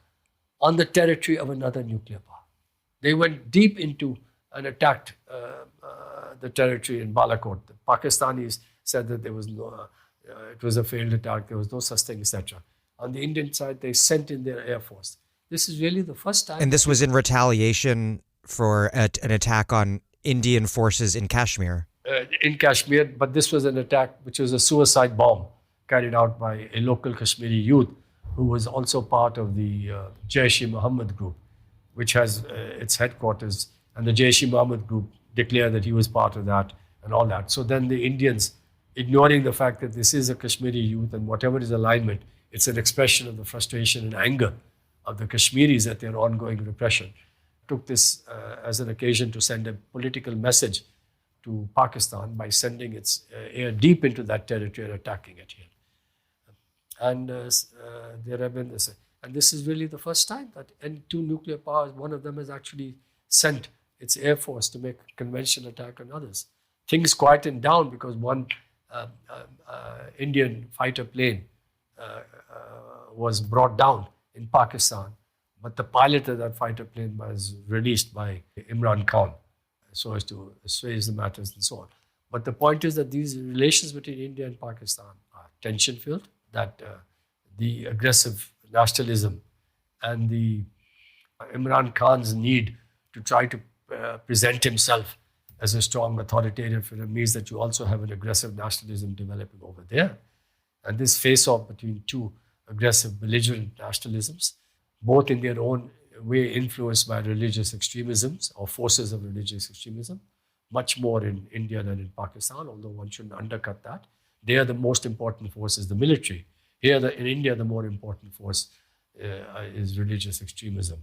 on the territory of another nuclear power. They went deep into and attacked the territory in Balakot. The Pakistanis said that there was no, it was a failed attack, there was no such thing, etc. On the Indian side, they sent in their air force. This is really the first time. And this was in retaliation for an attack on Indian forces in Kashmir. In Kashmir, but this was an attack which was a suicide bomb carried out by a local Kashmiri youth who was also part of the Jaish-e-Mohammed group, which has its headquarters, and the Jaish-e-Mohammed group declared that he was part of that and all that. So then the Indians, ignoring the fact that this is a Kashmiri youth and whatever is alignment, it's an expression of the frustration and anger of the Kashmiris at their ongoing repression, took this as an occasion to send a political message to Pakistan by sending its air deep into that territory and attacking it here. And there have been this. And this is really the first time that two nuclear powers, one of them has actually sent its air force to make a conventional attack on others. Things quietened down because one Indian fighter plane was brought down in Pakistan, but the pilot of that fighter plane was released by Imran Khan so as to assuage the matters and so on. But the point is that these relations between India and Pakistan are tension-filled, that the aggressive nationalism and the Imran Khan's need to try to present himself as a strong authoritarian figure means that you also have an aggressive nationalism developing over there. And this face-off between two aggressive belligerent nationalisms, both in their own way influenced by religious extremisms or forces of religious extremism, much more in India than in Pakistan, although one shouldn't undercut that. They are the most important force is the military. Here in India, the more important force is religious extremism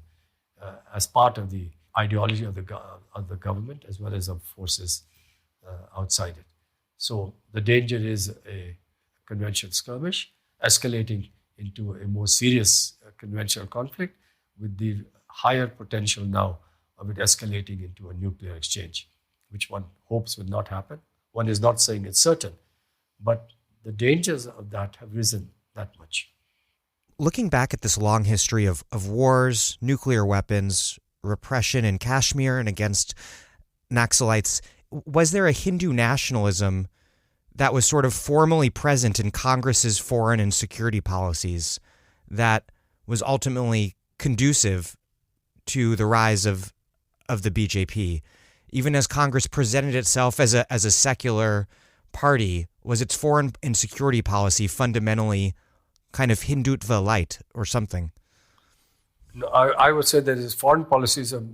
as part of the ideology of the government as well as of forces outside it. So the danger is a conventional skirmish escalating into a more serious conventional conflict with the higher potential now of it escalating into a nuclear exchange, which one hopes will not happen. One is not saying it's certain, but the dangers of that have risen that much. Looking back at this long history of wars, nuclear weapons, repression in Kashmir and against Naxalites, was there a Hindu nationalism that was sort of formally present in Congress's foreign and security policies that was ultimately conducive to the rise of the BJP? Even as Congress presented itself as a secular party, was its foreign and security policy fundamentally kind of Hindutva light or something? No, I would say that its foreign policies have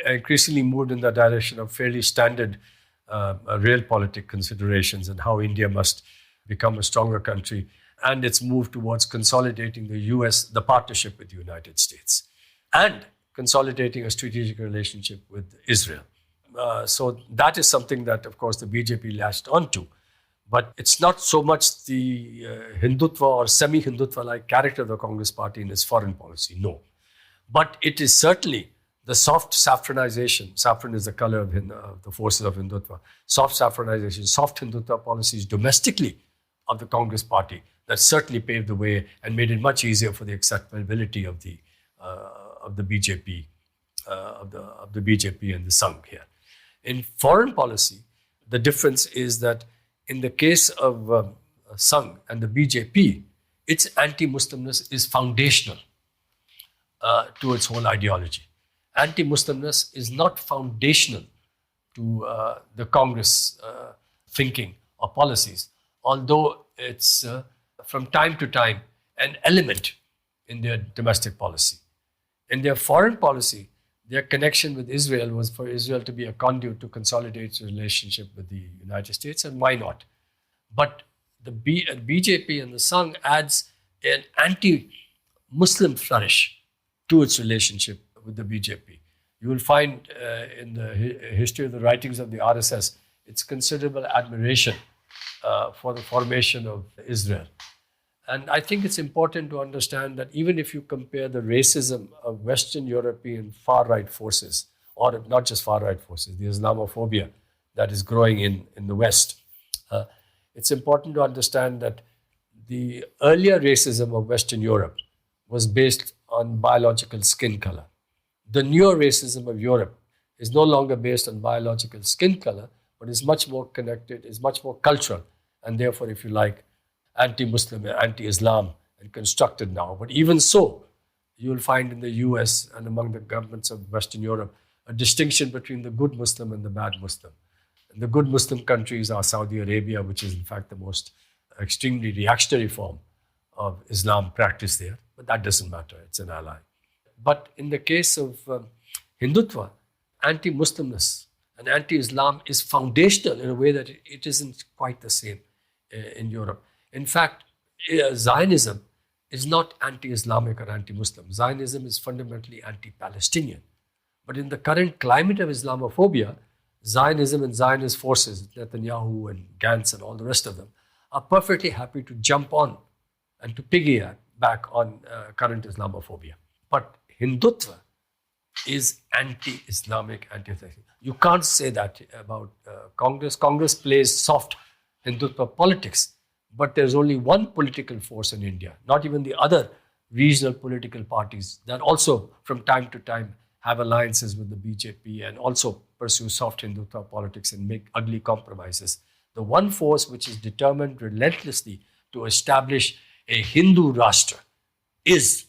increasingly moved in the direction of fairly standard realpolitik considerations and how India must become a stronger country, and its move towards consolidating the partnership with the United States and consolidating a strategic relationship with Israel. So that is something that, of course, the BJP latched onto. But it's not so much the Hindutva or semi-Hindutva-like character of the Congress party in its foreign policy, no. But it is certainly the soft saffronization. Saffron is the color of the forces of Hindutva. Soft saffronization, soft Hindutva policies domestically of the Congress party that certainly paved the way and made it much easier for the acceptability of the BJP, of the BJP and the Sangh here. In foreign policy, the difference is that in the case of Sangh and the BJP, its anti-Muslimness is foundational to its whole ideology. Anti-Muslimness is not foundational to the Congress thinking or policies, although it's from time to time an element in their domestic policy. In their foreign policy, their connection with Israel was for Israel to be a conduit to consolidate its relationship with the United States, and why not? But the BJP and the Sangh adds an anti-Muslim flourish to its relationship with the BJP. You will find in the history of the writings of the RSS, its considerable admiration for the formation of Israel. And I think it's important to understand that even if you compare the racism of Western European far-right forces, or not just far-right forces, the Islamophobia that is growing in the West, it's important to understand that the earlier racism of Western Europe was based on biological skin color. The newer racism of Europe is no longer based on biological skin color, but is much more connected, is much more cultural, and therefore, if you like, anti-Muslim, anti-Islam, and constructed now. But even so, you will find in the US and among the governments of Western Europe a distinction between the good Muslim and the bad Muslim. And the good Muslim countries are Saudi Arabia, which is in fact the most extremely reactionary form of Islam practiced there. But that doesn't matter, it's an ally. But in the case of Hindutva, anti-Muslimness and anti-Islam is foundational in a way that it isn't quite the same in Europe. In fact, Zionism is not anti-Islamic or anti-Muslim. Zionism is fundamentally anti-Palestinian. But in the current climate of Islamophobia, Zionism and Zionist forces, Netanyahu and Gantz and all the rest of them, are perfectly happy to jump on and to piggyback on current Islamophobia. But Hindutva is anti-Islamic, anti-Islamic. You can't say that about Congress. Congress plays soft Hindutva politics, but there's only one political force in India, not even the other regional political parties that also from time to time have alliances with the BJP and also pursue soft Hindutva politics and make ugly compromises. The one force which is determined relentlessly to establish a Hindu Rashtra is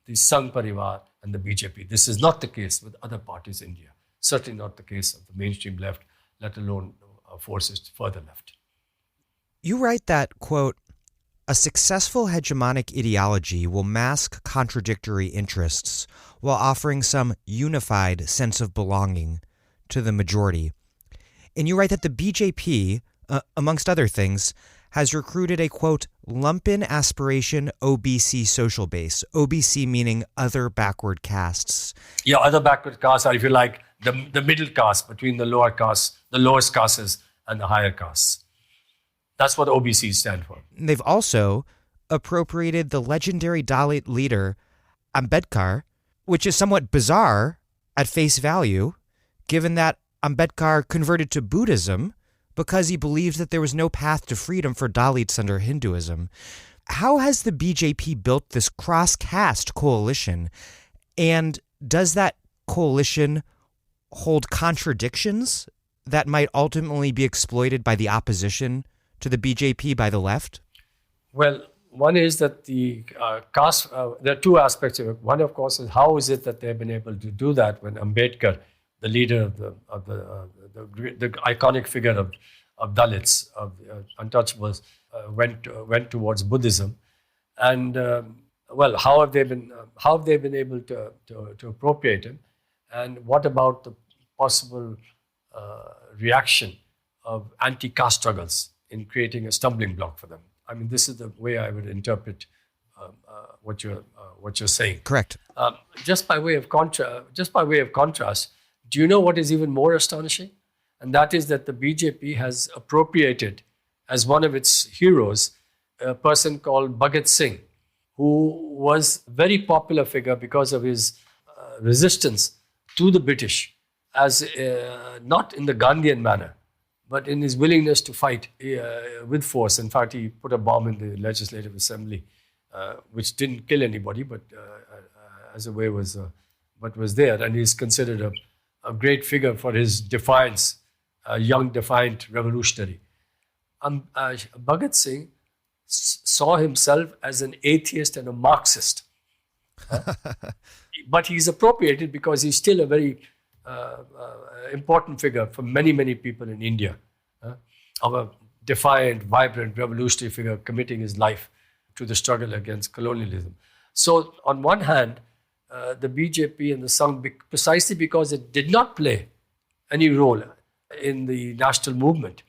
the Sangh Parivar and the BJP. This is not the case with other parties in India. Certainly not the case of the mainstream left, let alone forces further left. You write that, quote, a successful hegemonic ideology will mask contradictory interests while offering some unified sense of belonging to the majority. And you write that the BJP, amongst other things, has recruited a, quote, lumpen aspiration OBC social base, OBC meaning other backward castes. Yeah, other backward castes are, if you like, the middle caste between the lower castes, the lowest castes and the higher castes. That's what OBCs stand for. They've also appropriated the legendary Dalit leader Ambedkar, which is somewhat bizarre at face value, given that Ambedkar converted to Buddhism because he believed that there was no path to freedom for Dalits under Hinduism. How has the BJP built this cross-caste coalition, and does that coalition hold contradictions that might ultimately be exploited by the opposition to the BJP by the left? Well, one is that the caste, there are two aspects of it. One, of course, is how is it that they've been able to do that when Ambedkar, the leader of the iconic figure of Dalits, of untouchables, went towards Buddhism, and how have they been able to appropriate him, and what about the possible reaction of anti-caste struggles in creating a stumbling block for them? I mean, this is the way I would interpret what you're saying. Correct. Just by way of contrast, do you know what is even more astonishing? And that is that the BJP has appropriated as one of its heroes a person called Bhagat Singh, who was a very popular figure because of his resistance to the British, as not in the Gandhian manner, but in his willingness to fight with force. In fact, he put a bomb in the Legislative Assembly, which didn't kill anybody, but as a way was there. And he's considered a great figure for his defiance, a young defiant revolutionary. Bhagat Singh saw himself as an atheist and a Marxist. But he's appropriated because he's still a very important figure for many, many people in India, of a defiant, vibrant, revolutionary figure committing his life to the struggle against colonialism. So on one hand, the BJP and the Sangh, precisely because it did not play any role in the national movement,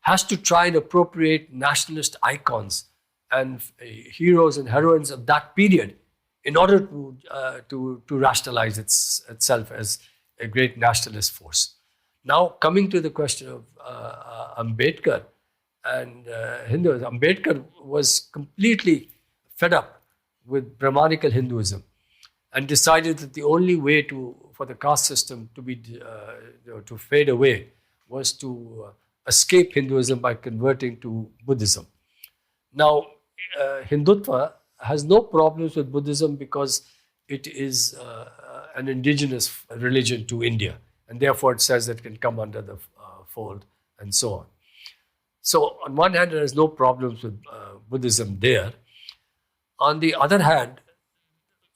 has to try and appropriate nationalist icons and heroes and heroines of that period in order to rationalize itself as a great nationalist force. Now, coming to the question of Ambedkar and Hinduism, Ambedkar was completely fed up with Brahmanical Hinduism and decided that the only way for the caste system to fade away was to escape Hinduism by converting to Buddhism. Now, Hindutva has no problems with Buddhism because it is an indigenous religion to India, and therefore it says that it can come under the fold and so on. So on one hand, there is no problems with Buddhism there. On the other hand,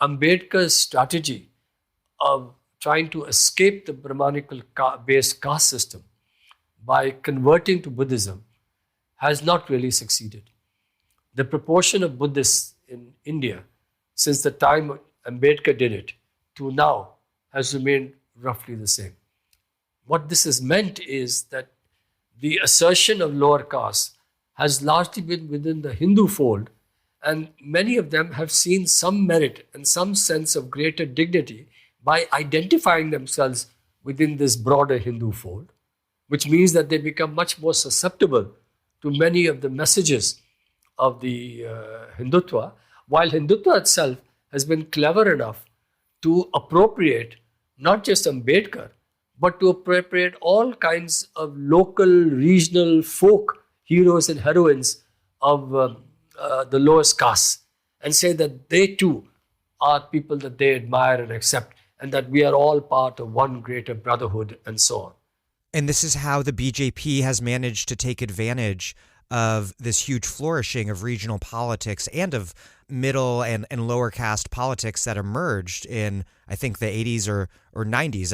Ambedkar's strategy of trying to escape the Brahmanical-based caste system by converting to Buddhism has not really succeeded. The proportion of Buddhists in India since the time Ambedkar did it to now has remained roughly the same. What this has meant is that the assertion of lower caste has largely been within the Hindu fold, and many of them have seen some merit and some sense of greater dignity by identifying themselves within this broader Hindu fold, which means that they become much more susceptible to many of the messages of the Hindutva, while Hindutva itself has been clever enough to appropriate not just Ambedkar, but to appropriate all kinds of local, regional folk heroes and heroines of the lowest caste, and say that they too are people that they admire and accept, and that we are all part of one greater brotherhood and so on. And this is how the BJP has managed to take advantage of this huge flourishing of regional politics and of middle and lower caste politics that emerged in, I think, the 80s or 90s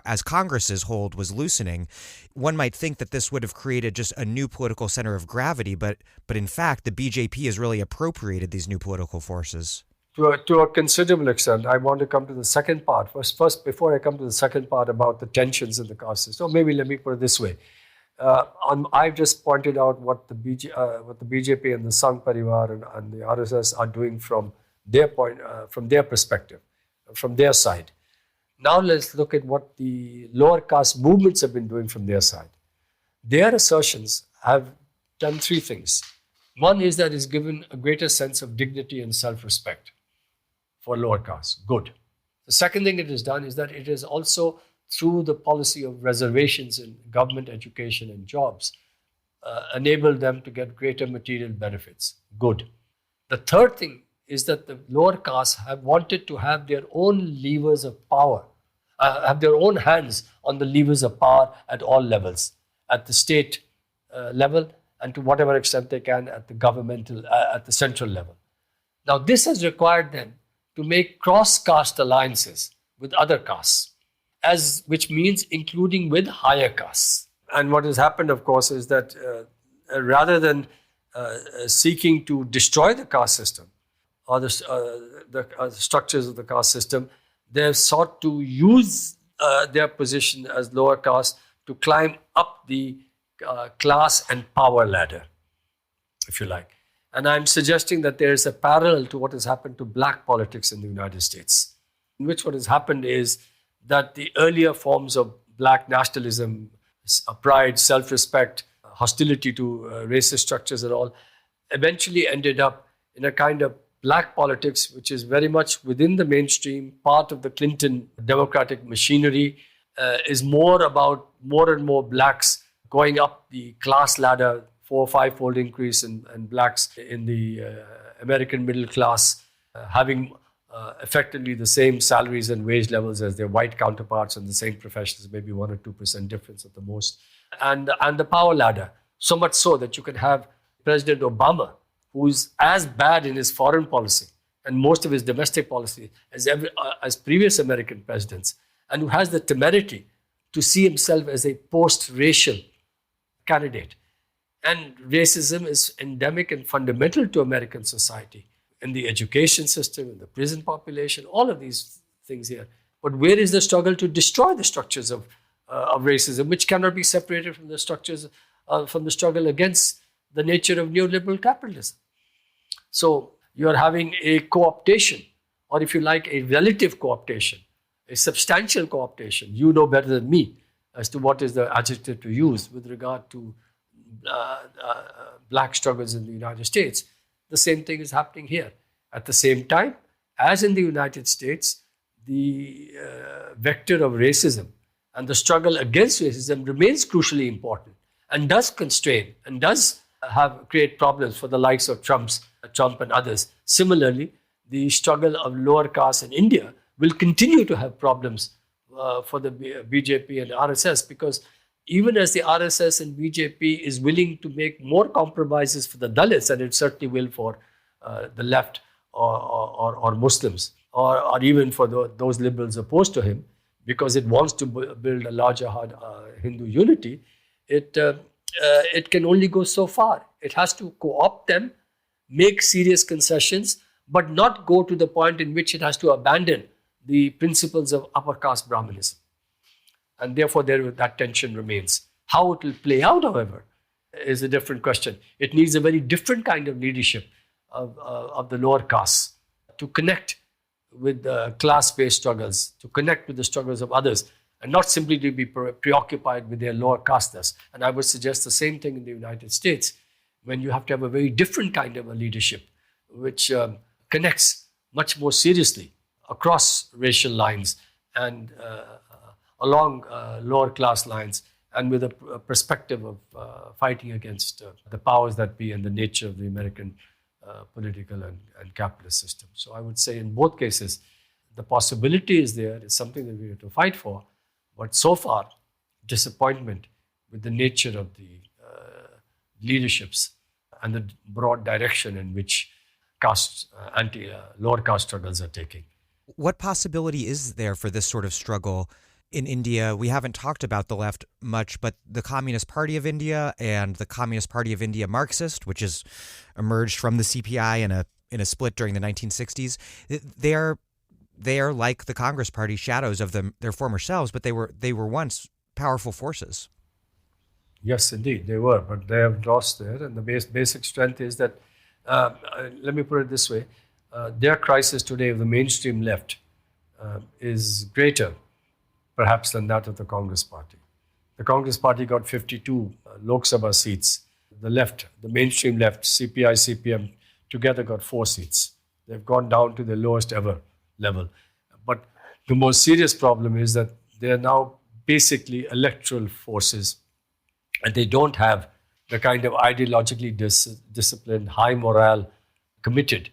as Congress's hold was loosening. One might think that this would have created just a new political center of gravity, but in fact, the BJP has really appropriated these new political forces. To a considerable extent. I want to come to the second part. First, before I come to the second part about the tensions in the caste system, so maybe let me put it this way. I've just pointed out what the BJP and the Sangh Parivar and the RSS are doing from their perspective, from their side. Now let's look at what the lower caste movements have been doing from their side. Their assertions have done three things. One is that it's given a greater sense of dignity and self-respect for lower caste. Good. The second thing it has done is that it has also, through the policy of reservations in government education and jobs, enabled them to get greater material benefits. Good. The third thing is that the lower castes have wanted to have their own levers of power, have their own hands on the levers of power at all levels, at the state level and to whatever extent they can at the governmental, at the central level. Now this has required them to make cross-caste alliances with other castes, which means including with higher castes. And what has happened, of course, is that rather than seeking to destroy the caste system or the structures of the caste system, they have sought to use their position as lower caste to climb up the class and power ladder, if you like. And I'm suggesting that there is a parallel to what has happened to black politics in the United States, in which what has happened is that the earlier forms of black nationalism, pride, self-respect, hostility to racist structures and all, eventually ended up in a kind of black politics which is very much within the mainstream, part of the Clinton democratic machinery, is more about more and more blacks going up the class ladder, 4- or 5-fold increase in blacks in the American middle class, having effectively the same salaries and wage levels as their white counterparts in the same professions, maybe 1 or 2% difference at the most. And the power ladder, so much so that you can have President Obama, who's as bad in his foreign policy and most of his domestic policy as previous American presidents, and who has the temerity to see himself as a post-racial candidate. And racism is endemic and fundamental to American society, in the education system, in the prison population, all of these things here. But where is the struggle to destroy the structures of racism, which cannot be separated from the structures, from the struggle against the nature of neoliberal capitalism? So you're having a co-optation, or if you like, a relative co-optation, a substantial co-optation. You know better than me as to what is the adjective to use with regard to black struggles in the United States. The same thing is happening here. At the same time, as in the United States, the vector of racism and the struggle against racism remains crucially important and does constrain and does create problems for the likes of Trump and others. Similarly, the struggle of lower caste in India will continue to have problems for the BJP and RSS, because even as the RSS and BJP is willing to make more compromises for the Dalits, and it certainly will for the left or Muslims, or even for those liberals opposed to him, because it wants to build a larger Hindu unity, it can only go so far. It has to co-opt them, make serious concessions, but not go to the point in which it has to abandon the principles of upper caste Brahmanism. And therefore, that tension remains. How it will play out, however, is a different question. It needs a very different kind of leadership of the lower castes to connect with the class-based struggles, to connect with the struggles of others, and not simply to be preoccupied with their lower casteness. And I would suggest the same thing in the United States, when you have to have a very different kind of a leadership, which connects much more seriously across racial lines and along lower class lines, and with a perspective of fighting against the powers that be and the nature of the American political and capitalist system. So I would say in both cases, the possibility is there, it's something that we have to fight for, but so far, disappointment with the nature of the leaderships and the broad direction in which lower caste struggles are taking. What possibility is there for this sort of struggle in India? We haven't talked about the left much, but the Communist Party of India and the Communist Party of India Marxist, which has emerged from the CPI in a split during the 1960s, they are like the Congress Party, shadows of their former selves, but they were once powerful forces. Yes, indeed, they were, but they have lost there. And the basic strength is that, let me put it this way, their crisis today of the mainstream left is greater, perhaps, than that of the Congress Party. The Congress Party got 52 Lok Sabha seats. The left, the mainstream left, CPI, CPM, together got 4 seats. They've gone down to the lowest ever level. But the most serious problem is that they are now basically electoral forces, and they don't have the kind of ideologically disciplined, high morale, committed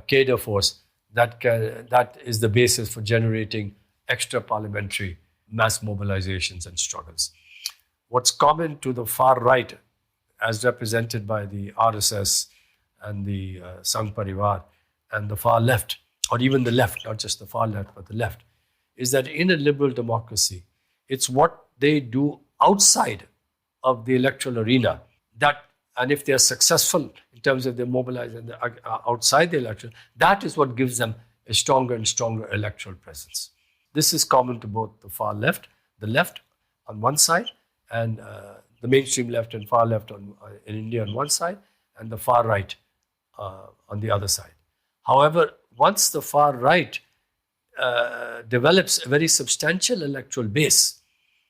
cadre force that is the basis for generating extra parliamentary mass mobilizations and struggles. What's common to the far right, as represented by the RSS and the Sangh Parivar, and the far left, or even the left, not just the far left, but the left, is that in a liberal democracy, it's what they do outside of the electoral arena that, and if they're successful in terms of their mobilizing outside the electoral, that is what gives them a stronger and stronger electoral presence. This is common to both the far left, the left on one side, and the mainstream left and far left in India on one side, and the far right on the other side. However, once the far right develops a very substantial electoral base,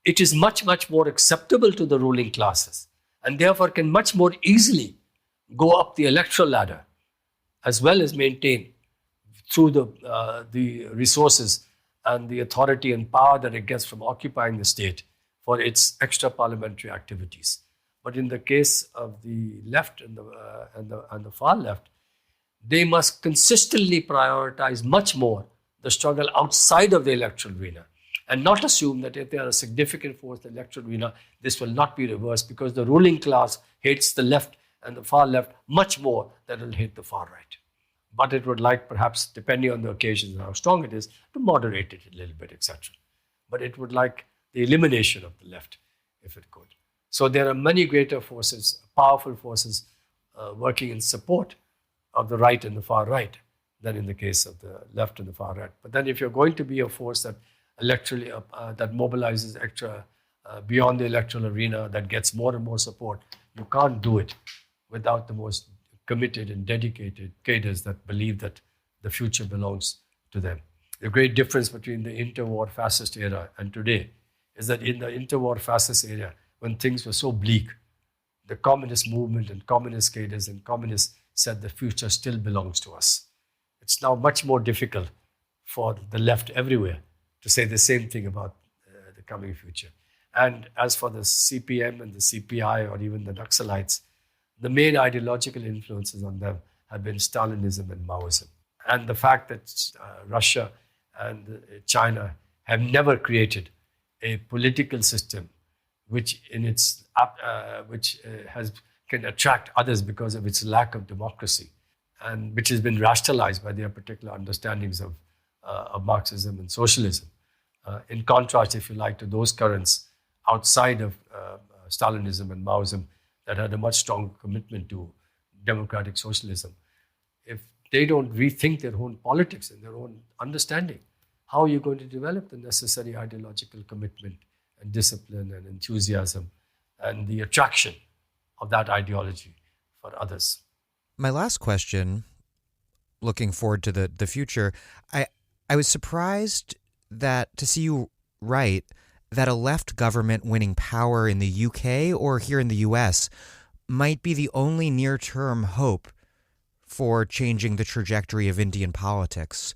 it is much, much more acceptable to the ruling classes, and therefore can much more easily go up the electoral ladder, as well as maintain through the resources and the authority and power that it gets from occupying the state for its extra parliamentary activities. But in the case of the left and the far left, they must consistently prioritize much more the struggle outside of the electoral arena, and not assume that if they are a significant force in the electoral arena, this will not be reversed, because the ruling class hates the left and the far left much more than it will hate the far right. But it would like, perhaps, depending on the occasions and how strong it is, to moderate it a little bit, etc. But it would like the elimination of the left, if it could. So there are many greater forces, powerful forces, working in support of the right and the far right than in the case of the left and the far right. But then if you're going to be a force that electorally, that mobilizes extra beyond the electoral arena, that gets more and more support, you can't do it without the most committed and dedicated cadres that believe that the future belongs to them. The great difference between the interwar fascist era and today is that in the interwar fascist era, when things were so bleak, the communist movement and communist cadres and communists said the future still belongs to us. It's now much more difficult for the left everywhere to say the same thing about the coming future. And as for the CPM and the CPI or even the Naxalites, the main ideological influences on them have been Stalinism and Maoism. And the fact that Russia and China have never created a political system which can attract others because of its lack of democracy, and which has been rationalized by their particular understandings of Marxism and socialism. In contrast, if you like, to those currents outside of Stalinism and Maoism that had a much stronger commitment to democratic socialism. If they don't rethink their own politics and their own understanding, how are you going to develop the necessary ideological commitment and discipline and enthusiasm and the attraction of that ideology for others? My last question, looking forward to the future, I was surprised to see you write that a left government winning power in the UK or here in the US might be the only near-term hope for changing the trajectory of Indian politics.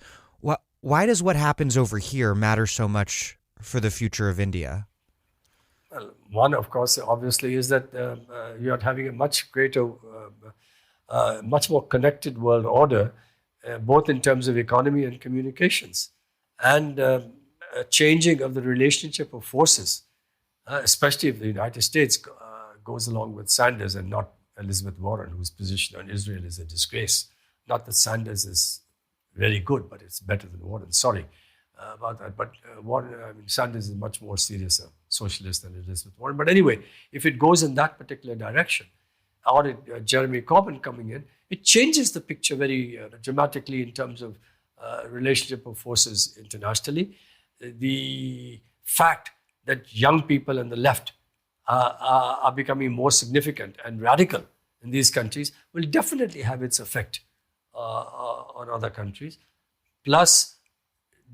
Why does what happens over here matter so much for the future of India? Well, one, of course, obviously, is that you are having a much greater, much more connected world order, both in terms of economy and communications, and a changing of the relationship of forces, especially if the United States goes along with Sanders and not Elizabeth Warren, whose position on Israel is a disgrace. Not that Sanders is very good, but it's better than Warren. Sorry about that. But Sanders is much more serious a socialist than Elizabeth Warren. But anyway, if it goes in that particular direction, or Jeremy Corbyn coming in, it changes the picture very dramatically in terms of relationship of forces internationally. The fact that young people and the left are becoming more significant and radical in these countries will definitely have its effect on other countries, plus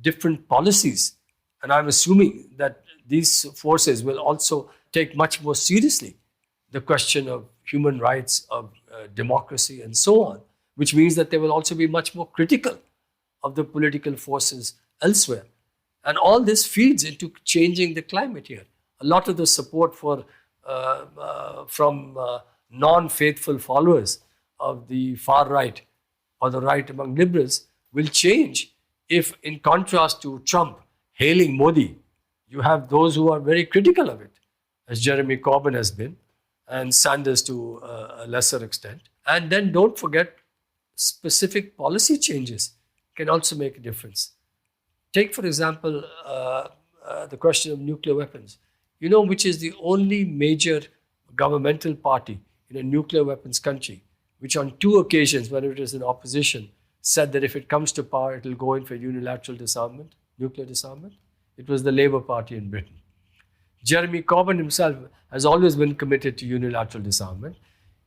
different policies. And I'm assuming that these forces will also take much more seriously the question of human rights, of democracy, and so on, which means that they will also be much more critical of the political forces elsewhere. And all this feeds into changing the climate here. A lot of the support from non-faithful followers of the far right or the right among liberals will change if, in contrast to Trump hailing Modi, you have those who are very critical of it, as Jeremy Corbyn has been, and Sanders to a lesser extent. And then don't forget, specific policy changes can also make a difference. Take, for example, the question of nuclear weapons. You know which is the only major governmental party in a nuclear weapons country, which on 2 occasions, when it was in opposition, said that if it comes to power, it will go in for unilateral disarmament, nuclear disarmament? It was the Labour Party in Britain. Jeremy Corbyn himself has always been committed to unilateral disarmament.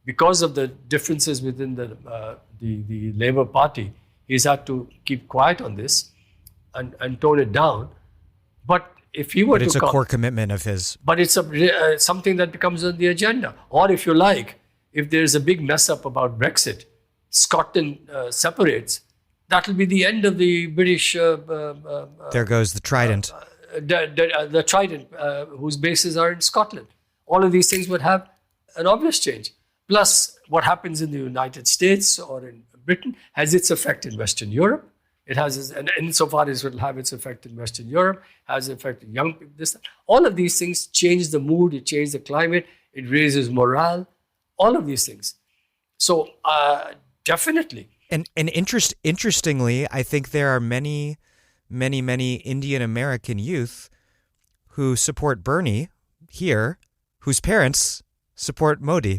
Because of the differences within the Labour Party, he's had to keep quiet on this and tone it down. But if he were But it's a core commitment of his. But it's something that becomes on the agenda. Or if you like, if there's a big mess up about Brexit, Scotland separates, that will be the end of the British... there goes the Trident. The Trident, whose bases are in Scotland. All of these things would have an obvious change. Plus, what happens in the United States or in Britain has its effect in Western Europe. It has, and insofar as it will have its effect in Western Europe, has effect in young people. All of these things change the mood, it changes the climate, it raises morale, all of these things. So definitely. And interestingly, I think there are many Indian American youth who support Bernie here, whose parents support Modi.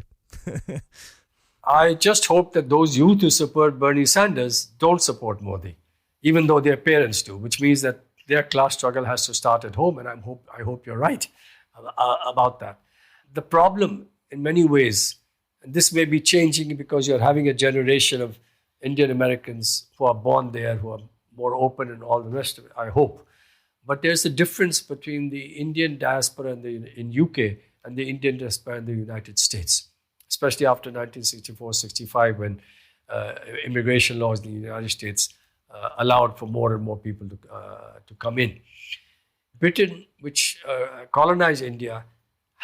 I just hope that those youth who support Bernie Sanders don't support Modi, even though their parents do, which means that their class struggle has to start at home, and I hope you're right about that. The problem, in many ways, and this may be changing because you're having a generation of Indian Americans who are born there, who are more open and all the rest of it, I hope. But there's a difference between the Indian diaspora in UK and the Indian diaspora in the United States, especially after 1964-65, when immigration laws in the United States allowed for more and more people to come in. Britain, which colonized India,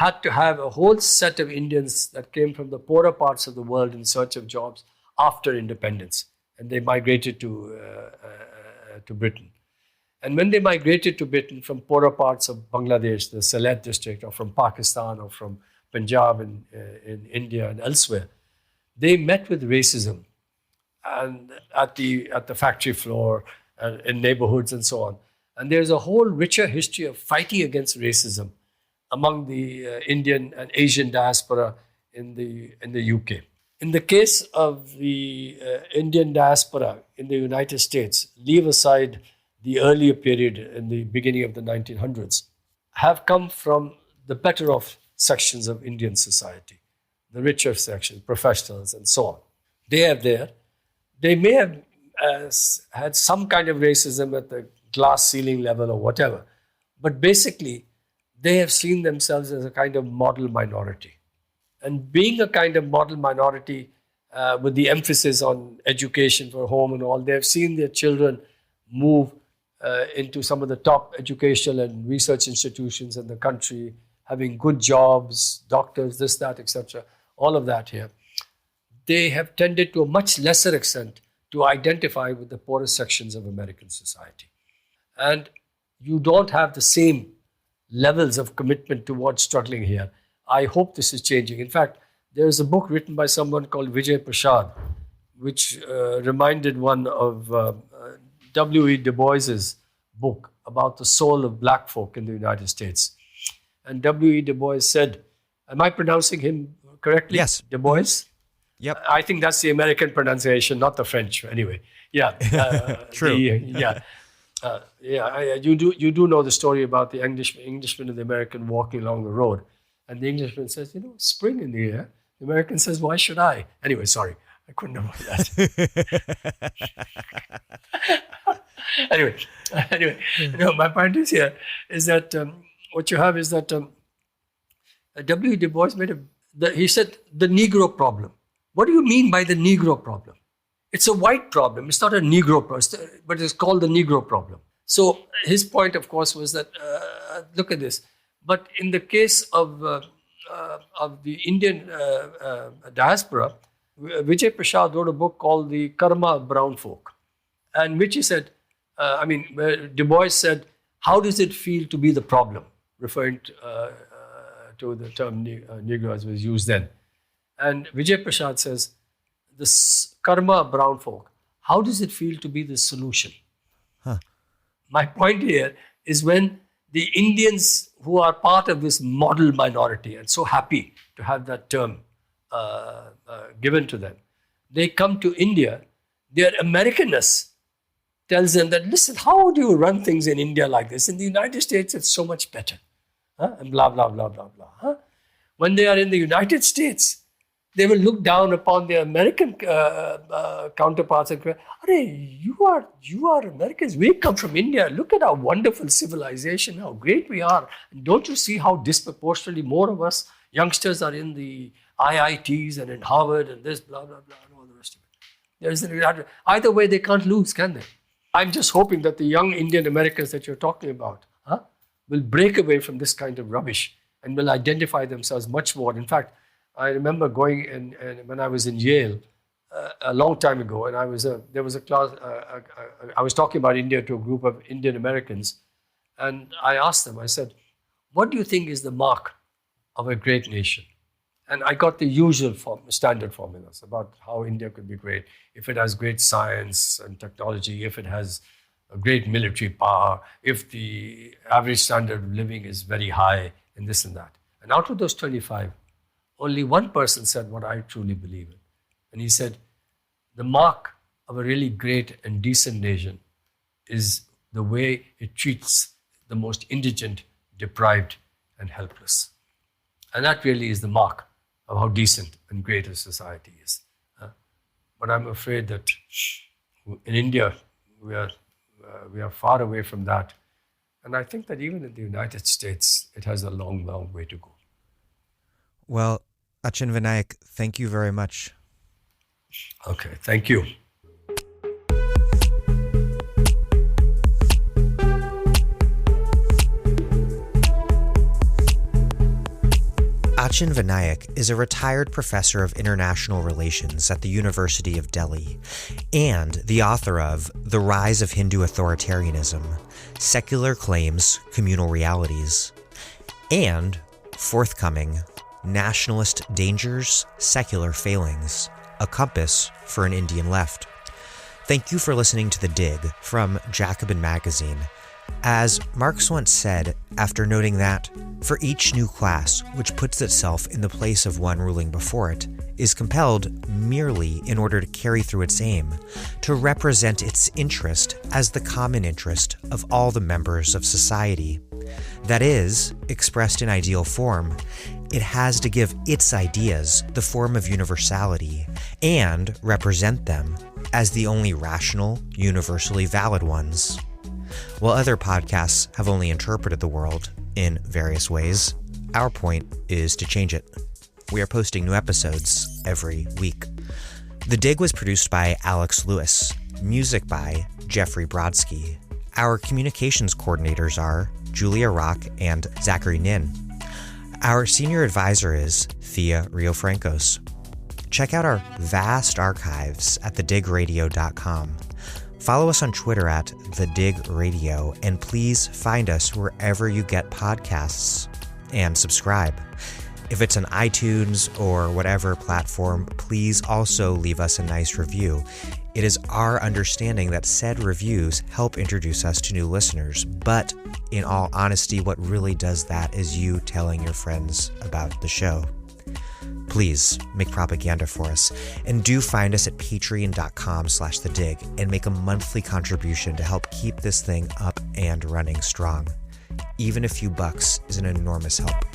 had to have a whole set of Indians that came from the poorer parts of the world in search of jobs after independence, and they migrated to Britain. And when they migrated to Britain from poorer parts of Bangladesh, the Sylhet district, or from Pakistan, or from Punjab in India and elsewhere, they met with racism and at the factory floor and in neighborhoods and so on. And there's a whole richer history of fighting against racism among the Indian and Asian diaspora in the UK. In the case of the Indian diaspora in the United States, leave aside the earlier period in the beginning of the 1900s, have come from the better off sections of Indian society, the richer sections, professionals and so on. They are there. They may have had some kind of racism at the glass ceiling level or whatever, but basically they have seen themselves as a kind of model minority. And being a kind of model minority with the emphasis on education for home and all, they have seen their children move into some of the top educational and research institutions in the country, having good jobs, doctors, this, that, etc., all of that here. They have tended to a much lesser extent to identify with the poorest sections of American society. And you don't have the same levels of commitment towards struggling here. I hope this is changing. In fact, there is a book written by someone called Vijay Prashad, which reminded one of W.E. Du Bois's book about the soul of black folk in the United States. And W.E. Du Bois said, am I pronouncing him correctly? Yes. Du Bois? Yep. I think that's the American pronunciation, not the French. Anyway, yeah. True. You do know the story about the Englishman and the American walking along the road. And the Englishman says, spring in the air. The American says, why should I? Anyway, sorry. I couldn't avoid that. Anyway, my point is here is that what you have is that W. Du Bois he said the Negro problem. What do you mean by the Negro problem? It's a white problem. It's not a Negro problem, but it's called the Negro problem. So his point, of course, was that look at this. But in the case of the Indian diaspora, Vijay Prashad wrote a book called The Karma of Brown Folk, and which he said, where Du Bois said, how does it feel to be the problem, referring to the term Negro as was used then. And Vijay Prashad says, the karma of brown folk, how does it feel to be the solution? Huh. My point here is when the Indians who are part of this model minority and so happy to have that term given to them, they come to India, their Americanness tells them that, listen, how do you run things in India like this? In the United States, it's so much better. And blah, blah, blah, blah, blah. When they are in the United States, they will look down upon their American counterparts and go, "Arey, you are Americans. We come from India. Look at our wonderful civilization, how great we are. And don't you see how disproportionately more of us youngsters are in the IITs and in Harvard and this, blah, blah, blah, and all the rest of it." Either way, they can't lose, can they? I'm just hoping that the young Indian Americans that you're talking about will break away from this kind of rubbish and will identify themselves much more. In fact, I remember going when I was in Yale, a long time ago, and there was a class. I was talking about India to a group of Indian Americans, and I asked them. I said, "What do you think is the mark of a great nation?" And I got the usual standard formulas about how India could be great. If it has great science and technology, if it has a great military power, if the average standard of living is very high, and this and that. And out of those 25, only one person said what I truly believe in. And he said, the mark of a really great and decent nation is the way it treats the most indigent, deprived, and helpless. And that really is the mark of how decent and great a society is. But I'm afraid that in India, we are far away from that. And I think that even in the United States, it has a long, long way to go. Well, Achin Vanaik, thank you very much. Okay, thank you. Achin Vanaik is a retired professor of international relations at the University of Delhi and the author of The Rise of Hindu Authoritarianism, Secular Claims, Communal Realities, and forthcoming Nationalist Dangers, Secular Failings, A Compass for an Indian Left. Thank you for listening to The Dig from Jacobin Magazine. As Marx once said, after noting that, for each new class which puts itself in the place of one ruling before it, is compelled merely in order to carry through its aim, to represent its interest as the common interest of all the members of society. That is, expressed in ideal form, it has to give its ideas the form of universality and represent them as the only rational, universally valid ones. While other podcasts have only interpreted the world in various ways, our point is to change it. We are posting new episodes every week. The Dig was produced by Alex Lewis, music by Jeffrey Brodsky. Our communications coordinators are Julia Rock and Zachary Nin. Our senior advisor is Thea Riofrancos. Check out our vast archives at thedigradio.com. Follow us on Twitter at thedigradio, and please find us wherever you get podcasts and subscribe. If it's on iTunes or whatever platform, please also leave us a nice review. It is our understanding that said reviews help introduce us to new listeners, but in all honesty, what really does that is you telling your friends about the show. Please make propaganda for us, and do find us at patreon.com/thedig and make a monthly contribution to help keep this thing up and running strong. Even a few bucks is an enormous help.